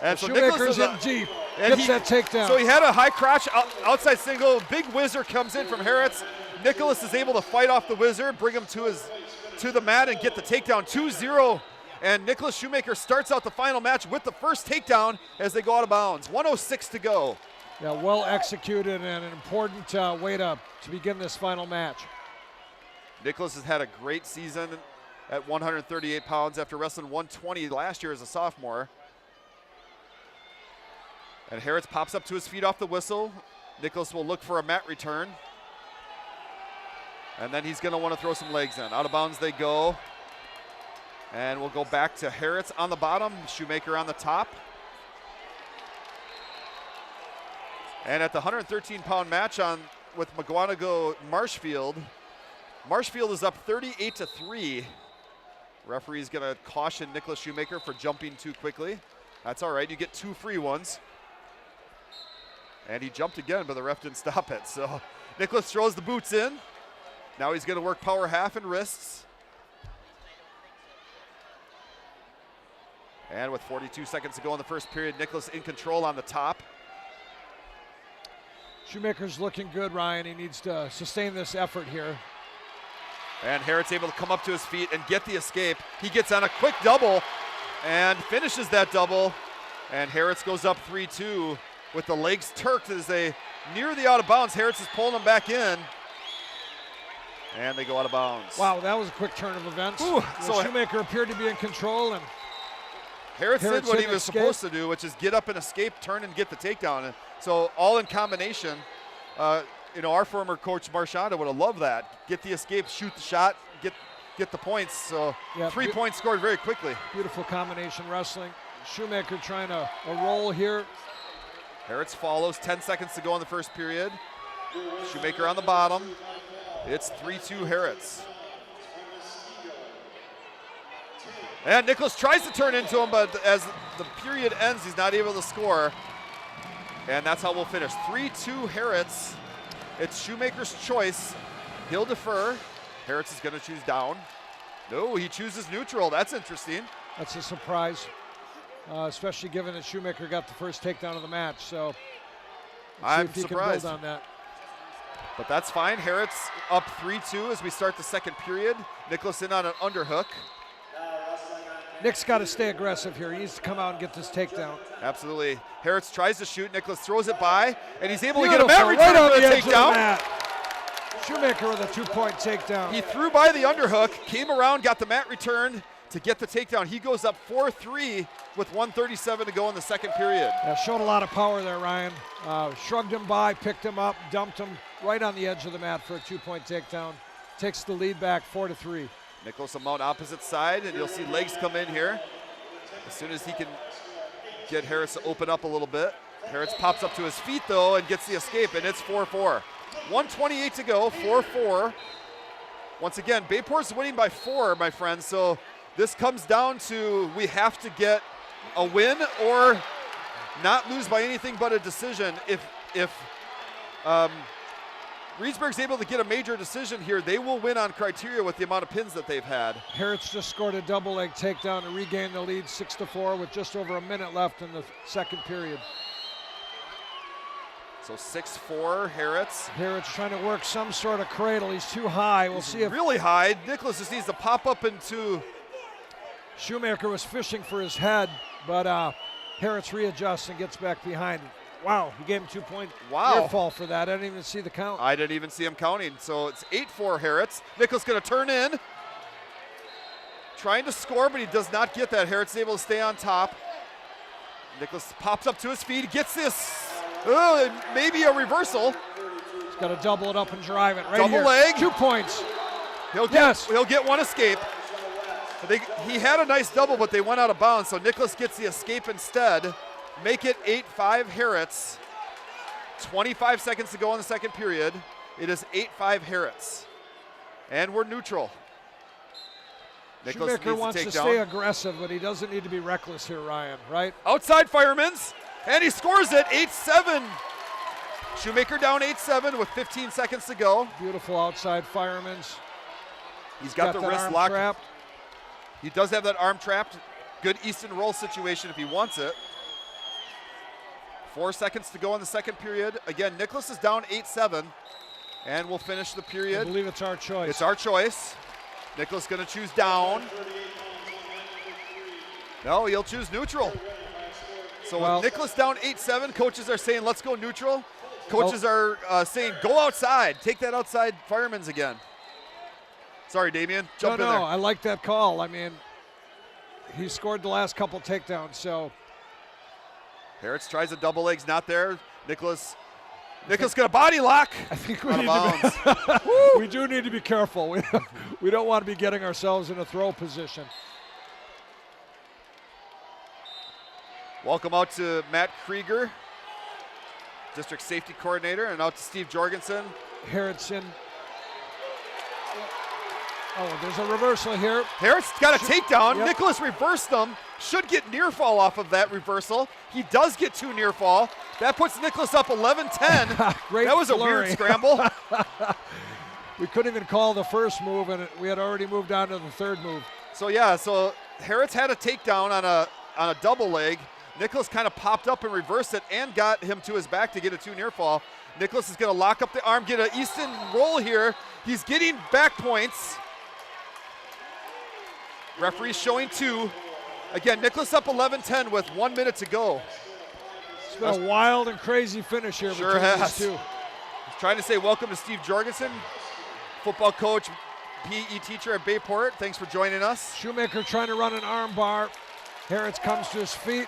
And so Shoemaker's Nicholas in deep. Gets that takedown. So he had a high crotch outside single. Big whizzer comes in from Harritz. Nicholas is able to fight off the whizzer, bring him to the mat and get the takedown. 2-0. And Nicholas Shoemaker starts out the final match with the first takedown as they go out of bounds. 1:06 to go. Yeah, well executed and an important way to begin this final match. Nicholas has had a great season at 138 pounds after wrestling 120 last year as a sophomore. And Harritz pops up to his feet off the whistle. Nicholas will look for a mat return. And then he's going to want to throw some legs in. Out of bounds they go. And we'll go back to Harritz on the bottom, Shoemaker on the top. And at the 113-pound match with McGuanago Marshfield, Marshfield is up 38-3. Referee's going to caution Nicholas Shoemaker for jumping too quickly. That's all right. You get 2 free ones. And he jumped again, but the ref didn't stop it. So Nicholas throws the boots in. Now he's going to work power half and wrists. And with 42 seconds to go in the first period, Nicholas in control on the top. Shoemaker's looking good, Ryan. He needs to sustain this effort here. And Harritz able to come up to his feet and get the escape. He gets on a quick double and finishes that double. And Harritz goes up 3-2 with the legs turked as they near the out of bounds. Harritz is pulling them back in. And they go out of bounds. Wow, that was a quick turn of events. Ooh, so Shoemaker appeared to be in control, and Harritz did what he didn't was escape. supposed to do, which is get up and escape, turn and get the takedown. And so all in combination, our former coach Marchanda would have loved that. Get the escape, shoot the shot, get the points. So Yeah, 3 points scored very quickly. beautiful combination wrestling. Shoemaker trying a roll here. Harritz follows, 10 seconds to go in the first period. Shoemaker on the bottom. It's 3-2 Harritz. And Nicholas tries to turn into him, but as the period ends, he's not able to score. And that's how we'll finish. 3-2 Harritz. It's Shoemaker's choice. He'll defer. Harritz is going to choose down. No, he chooses neutral. That's interesting. That's a surprise, especially given that Shoemaker got the first takedown of the match. So let's see I'm if he surprised. can build on that. But that's fine. Harritz up 3-2 as we start the second period. Nicholas in on an underhook. Nick's got to stay aggressive here. He needs to come out and get this takedown. Absolutely. Harritz tries to shoot. Nicholas throws it by, and he's able to get a Beautiful, mat return right on for the edge of the takedown. mat. Shoemaker with a 2-point takedown. He threw by the underhook, came around, got the mat return to get the takedown. He goes up 4-3 with 1:37 to go in the second period. Yeah, showed a lot of power there, Ryan. Shrugged him by, picked him up, dumped him right on the edge of the mat for a 2-point takedown. Takes the lead back 4-3. Nicholas will mount opposite side, and you'll see legs come in here. As soon as he can get Harris to open up a little bit. Harris pops up to his feet, though, and gets the escape, and it's 4-4. 1:28 to go, 4-4. Once again, Bayport's winning by 4, my friends, so this comes down to we have to get a win or not lose by anything but a decision. If Reedsburg's able to get a major decision here, they will win on criteria with the amount of pins that they've had. Harris just scored a double leg takedown to regain the lead 6-4 with just over a minute left in the second period. So 6-4, Harris. Harris trying to work some sort of cradle. He's too high. We'll see if really high. Nicholas just needs to pop up into. Shoemaker was fishing for his head, but Harris readjusts and gets back behind. Wow, he gave him 2-point near fall for that. I didn't even see the count. I didn't even see him counting. So it's 8-4 Harris. Nicholas going to turn in. Trying to score, but he does not get that. Harris is able to stay on top. Nicholas pops up to his feet. He gets this. Maybe a reversal. He's got to double it up and drive it right double here. Leg. 2 points. He'll get one escape. He had a nice double, but they went out of bounds, so Nicholas gets the escape instead. Make it 8-5 Harris. 25 seconds to go in the second period. It is 8-5 Harris. And we're neutral. Nicholas Shoemaker needs wants to to take stay down. aggressive, but he doesn't need to be reckless here, Ryan, right? Outside Fireman's, and he scores it, 8-7. Shoemaker down 8-7 with 15 seconds to go. Beautiful outside Fireman's. He's got the wrist arm locked. trapped. He does have that arm trapped. Good Easton roll situation if he wants it. 4 seconds to go in the second period. Again, Nicholas is down 8-7, and we'll finish the period. I believe it's our choice. It's our choice. Nicholas going to choose down. No, he'll choose neutral. So with Nicholas down 8-7, coaches are saying, let's go neutral. Coaches are saying, go outside. Take that outside Fireman's again. Sorry, Damien. Jump in there. No, I like that call. I mean, he scored the last couple takedowns, so. Harris tries a double legs, not there. Nicholas going to body lock. I think we do need to be careful. We don't want to be getting ourselves in a throw position. Welcome out to Matt Krieger, District Safety Coordinator, and out to Steve Jorgensen. Harrison. Oh, there's a reversal here. Harris got a takedown. Yep. Nicholas reversed them. Should get near fall off of that reversal. He does get 2 near fall. That puts Nicholas up 11-10. Great that was flurry. a weird scramble. We couldn't even call the first move, and we had already moved on to the third move. So Harris had a takedown on a double leg. Nicholas kind of popped up and reversed it and got him to his back to get a 2 near fall. Nicholas is going to lock up the arm, get an Easton roll here. He's getting back points. Referee showing 2. Again, Nicholas up 11-10 with 1 minute to go. It's been a wild and crazy finish here Sure between has. these two. He's trying to say welcome to Steve Jorgensen, football coach, PE teacher at Bayport. Thanks for joining us. Shoemaker trying to run an arm bar. Harris comes to his feet,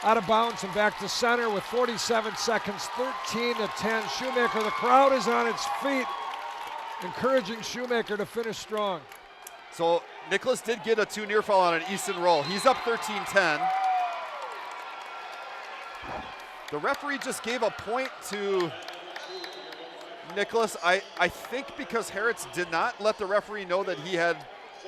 out of bounds and back to center with 47 seconds, 13-10. Shoemaker, the crowd is on its feet, encouraging Shoemaker to finish strong. So Nicholas did get a 2 near fall on an Easton roll. He's up 13-10. The referee just gave a point to Nicholas. I think because Harris did not let the referee know that he had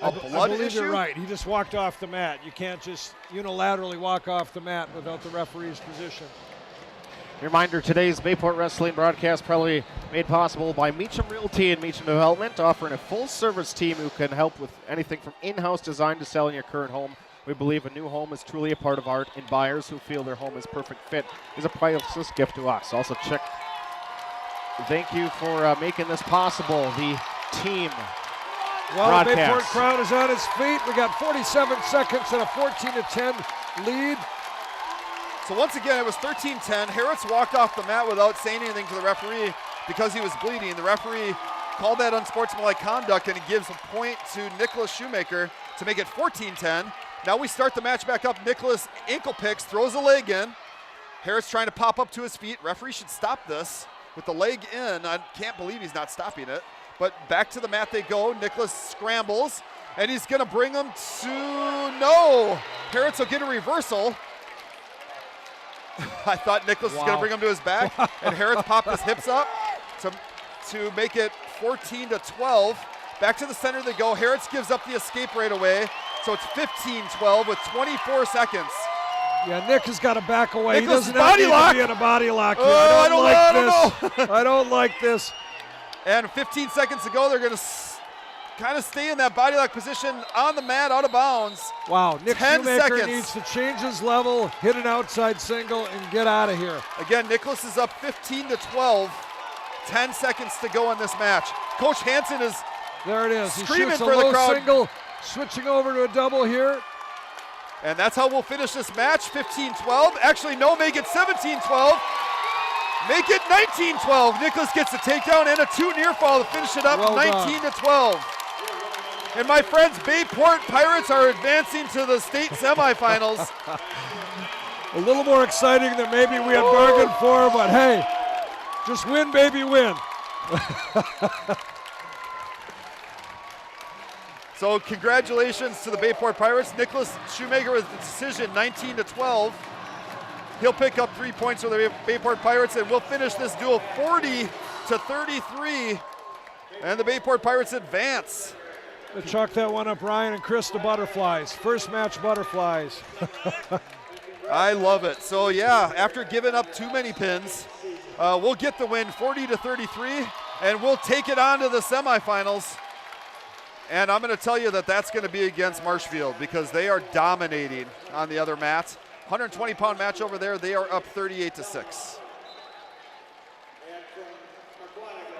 a blood I believe issue. You're right. He just walked off the mat. You can't just unilaterally walk off the mat without the referee's position. Reminder, today's Bayport Wrestling broadcast probably made possible by Meacham Realty and Meacham Development, offering a full-service team who can help with anything from in-house design to selling your current home. We believe a new home is truly a part of art, and buyers who feel their home is perfect fit is a priceless gift to us. Also, thank you for making this possible, the team Well, the Bayport broadcast. crowd is on its feet. We got 47 seconds and a 14-10 lead. So once again, it was 13-10. Harris walked off the mat without saying anything to the referee because he was bleeding. The referee called that unsportsmanlike conduct, and he gives a point to Nicholas Shoemaker to make it 14-10. Now we start the match back up. Nicholas ankle picks, throws a leg in. Harris trying to pop up to his feet. Referee should stop this with the leg in. I can't believe he's not stopping it. But back to the mat they go. Nicholas scrambles. And he's going to bring him to no. Parrots will get a reversal. I thought Nicholas was going to bring him to his back, and Harris popped his hips up to make it 14-12. Back to the center they go. Harris gives up the escape right away, so it's 15-12 with 24 seconds. Yeah, Nick has got to back away. Nicholas he doesn't body need lock. to be in a body lock here. Oh, I don't like know. this. I don't like this. And 15 seconds to go. They're going to kind of stay in that body lock position on the mat, out of bounds. Wow, Nick 10 Shoemaker seconds. needs to change his level, hit an outside single, and get out of here. Again, Nicholas is up 15-12. 10 seconds to go in this match. Coach Hansen is There it is. He screaming shoots a for the low crowd. single, switching over to a double here. And that's how we'll finish this match, 15-12. Actually, no, make it 17-12. Make it 19-12. Nicholas gets a takedown and a 2 near fall to finish it up, Well 19-12. And my friends, Bayport Pirates are advancing to the state semifinals. A little more exciting than maybe we had bargained for, but hey, just win, baby, win. So congratulations to the Bayport Pirates. Nicholas Shoemaker with the decision, 19-12. He'll pick up 3 points for the Bayport Pirates, and we'll finish this duel 40-33. And the Bayport Pirates advance. Chalk that one up, Ryan and Chris, the Butterflies. First match, Butterflies. I love it. So yeah, after giving up too many pins, we'll get the win 40-33, and we'll take it on to the semifinals. And I'm going to tell you that that's going to be against Marshfield because they are dominating on the other mat. 120-pound match over there. They are up 38-6.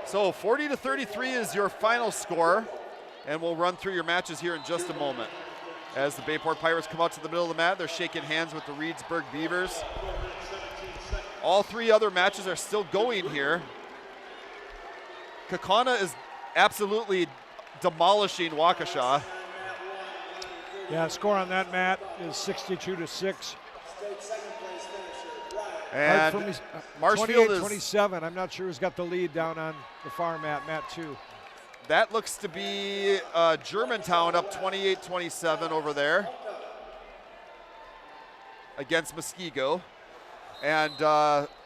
So 40-33 is your final score, and we'll run through your matches here in just a moment. As the Bayport Pirates come out to the middle of the mat, they're shaking hands with the Reedsburg Beavers. All 3 other matches are still going here. Kaukauna is absolutely demolishing Waukesha. Yeah, score on that mat is 62-6. And Marshfield is 28-27. I'm not sure who's got the lead down on the far mat, mat 2. That looks to be Germantown up 28-27 over there against Muskego. And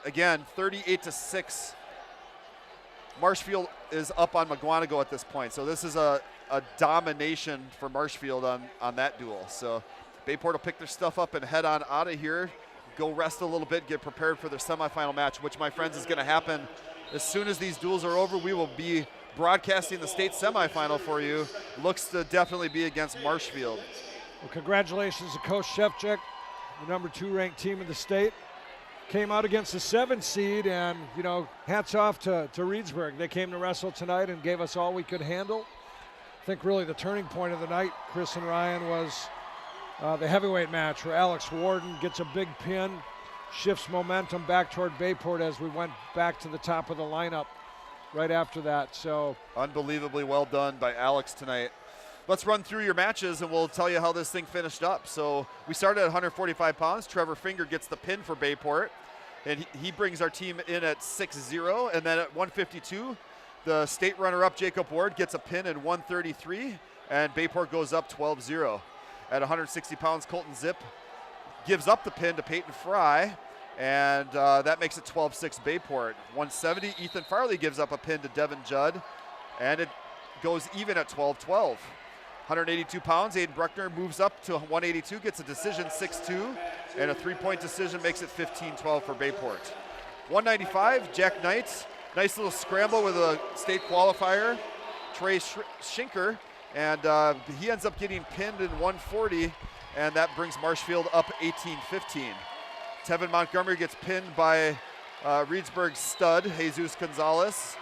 again, 38-6. Marshfield is up on McGuanago at this point. So this is a domination for Marshfield on that duel. So Bayport will pick their stuff up and head on out of here, go rest a little bit, get prepared for their semifinal match, which, my friends, is going to happen as soon as these duels are over. We will be broadcasting the state semifinal for you. Looks to definitely be against Marshfield. Well, congratulations to Coach Shevchuk, the number 2 ranked team in the state. Came out against the 7 seed, and, you know, hats off to Reedsburg. They came to wrestle tonight and gave us all we could handle. I think really the turning point of the night, Chris and Ryan, was the heavyweight match where Alex Warden gets a big pin, shifts momentum back toward Bayport as we went back to the top of the lineup right after that. So unbelievably well done by Alex tonight. Let's run through your matches and we'll tell you how this thing finished up. So we started at 145 pounds. Trevor Finger gets the pin for Bayport, and he brings our team in at 6-0. And then at 152, the state runner-up Jacob Ward gets a pin in 133, and Bayport goes up 12-0. At 160 pounds, Colton Zip gives up the pin to Peyton Fry, and that makes it 12-6 Bayport. 170, Ethan Farley gives up a pin to Devin Judd, and it goes even at 12-12. 182 pounds, Aiden Bruckner moves up to 182, gets a decision 6-2, and a 3-point decision makes it 15-12 for Bayport. 195, Jack Knight, nice little scramble with a state qualifier, Trey Schinker, and he ends up getting pinned in 140, and that brings Marshfield up 18-15. Tevin Montgomery gets pinned by Reedsburg stud, Jesus Gonzalez,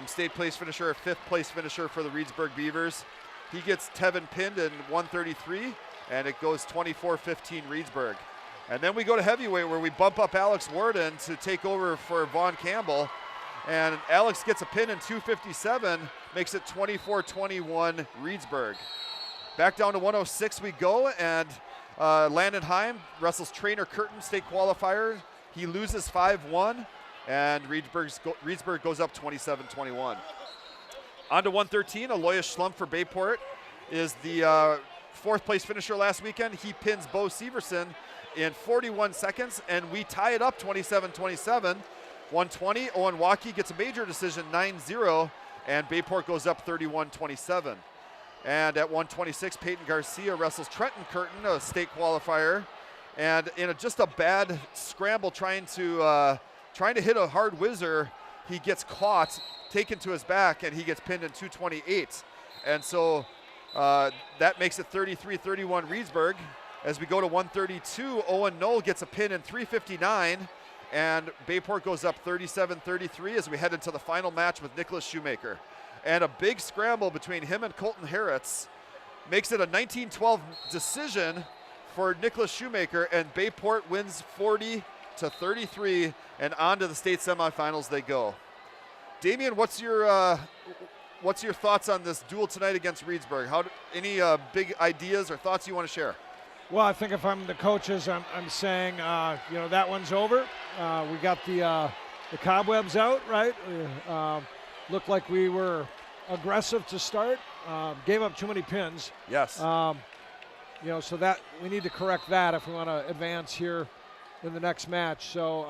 state place finisher, 5th place finisher for the Reedsburg Beavers. He gets Tevin pinned in 133, and it goes 24-15 Reedsburg. And then we go to heavyweight where we bump up Alex Warden to take over for Vaughn Campbell. And Alex gets a pin in 257, makes it 24-21 Reedsburg. Back down to 106 we go, and Landon Heim wrestles Trainer Curtin, state qualifier. He loses 5-1, and Reedsburg goes up 27-21. On to 113, Aloya Schlump for Bayport. is the fourth place finisher last weekend. He pins Bo Severson in 41 seconds, and we tie it up 27-27. 120, Owen Waukee gets a major decision 9-0, and Bayport goes up 31-27. And at 126, Peyton Garcia wrestles Trenton Curtin, a state qualifier, and in just a bad scramble trying to hit a hard whizzer, he gets caught, taken to his back, and he gets pinned in 228. And so that makes it 33-31 Reedsburg. As we go to 132, Owen Knoll gets a pin in 359, and Bayport goes up 37-33 as we head into the final match with Nicholas Shoemaker. And a big scramble between him and Colton Harritz makes it a 19-12 decision for Nicholas Shoemaker, and Bayport wins 40-33, and on to the state semifinals they go. Damien, what's your thoughts on this duel tonight against Reedsburg? Any big ideas or thoughts you want to share? Well, I think if I'm the coaches, I'm saying, that one's over. We got the cobwebs out, right? Looked like we were aggressive to start. Gave up too many pins. Yes. So that we need to correct that if we want to advance here in the next match. So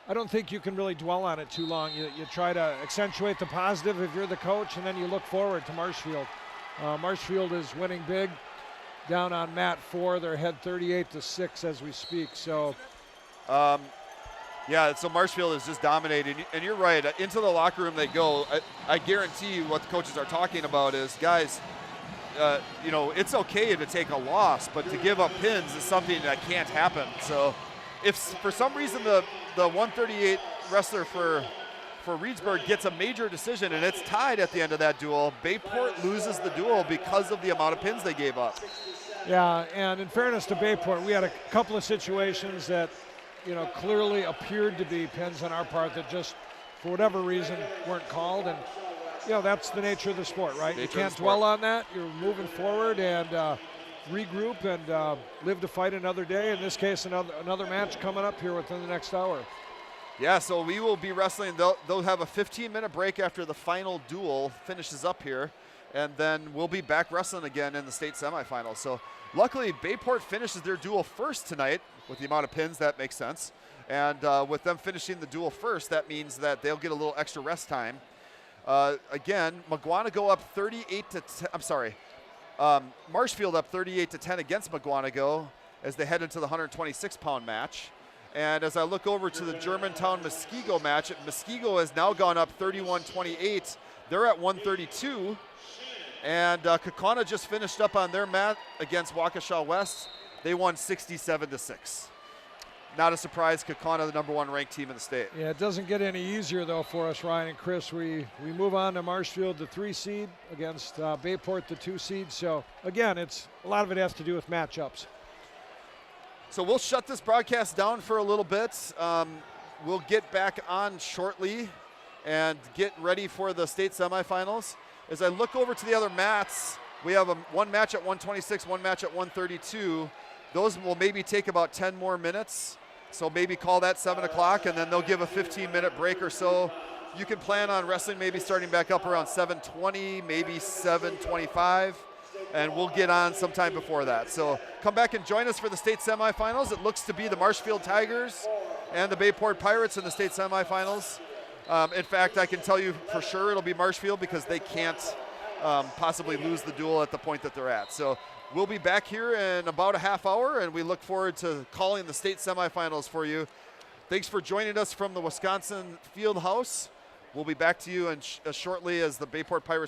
I don't think you can really dwell on it too long. You try to accentuate the positive if you're the coach, and then you look forward to Marshfield. Marshfield is winning big down on mat 4. They're ahead 38-6 as we speak. So so Marshfield is just dominating, and you're right. Into the locker room they go. I guarantee you what the coaches are talking about is, guys, it's okay to take a loss, but to give up pins is something that can't happen. So if for some reason the 138 wrestler for Reedsburg gets a major decision and it's tied at the end of that duel, Bayport loses the duel because of the amount of pins they gave up. Yeah, and in fairness to Bayport, we had a couple of situations that, clearly appeared to be pins on our part that just, for whatever reason, weren't called. And, that's the nature of the sport, right? You can't dwell on that. You're moving forward and regroup and live to fight another day. In this case, another match coming up here within the next hour. Yeah, so we will be wrestling. They'll have a 15-minute break after the final duel finishes up here, and then we'll be back wrestling again in the state semifinals. So luckily, Bayport finishes their duel first tonight with the amount of pins. That makes sense. And with them finishing the duel first, that means that they'll get a little extra rest time. Again, Mugwanago up 38-10. Marshfield up 38-10 against Mugwanago as they head into the 126-pound match. And as I look over to the Germantown-Muskego match, Muskego has now gone up 31-28. They're at 132. And Kaukauna just finished up on their mat against Waukesha West. They won 67-6. Not a surprise, Kaukauna, the #1 ranked team in the state. Yeah, it doesn't get any easier, though, for us, Ryan and Chris. We move on to Marshfield, the 3 seed, against Bayport, the 2 seed. So, again, a lot of it has to do with matchups. So we'll shut this broadcast down for a little bit. We'll get back on shortly and get ready for the state semifinals. As I look over to the other mats, we have one match at 126, one match at 132. Those will maybe take about 10 more minutes. So maybe call that 7 o'clock, and then they'll give a 15-minute break or so. You can plan on wrestling maybe starting back up around 7:20, maybe 7:25. And we'll get on sometime before that. So come back and join us for the state semifinals. It looks to be the Marshfield Tigers and the Bayport Pirates in the state semifinals. In fact, I can tell you for sure it'll be Marshfield because they can't possibly lose the duel at the point that they're at. So we'll be back here in about a half hour, and we look forward to calling the state semifinals for you. Thanks for joining us from the Wisconsin Fieldhouse. We'll be back to you shortly as the Bayport Pirates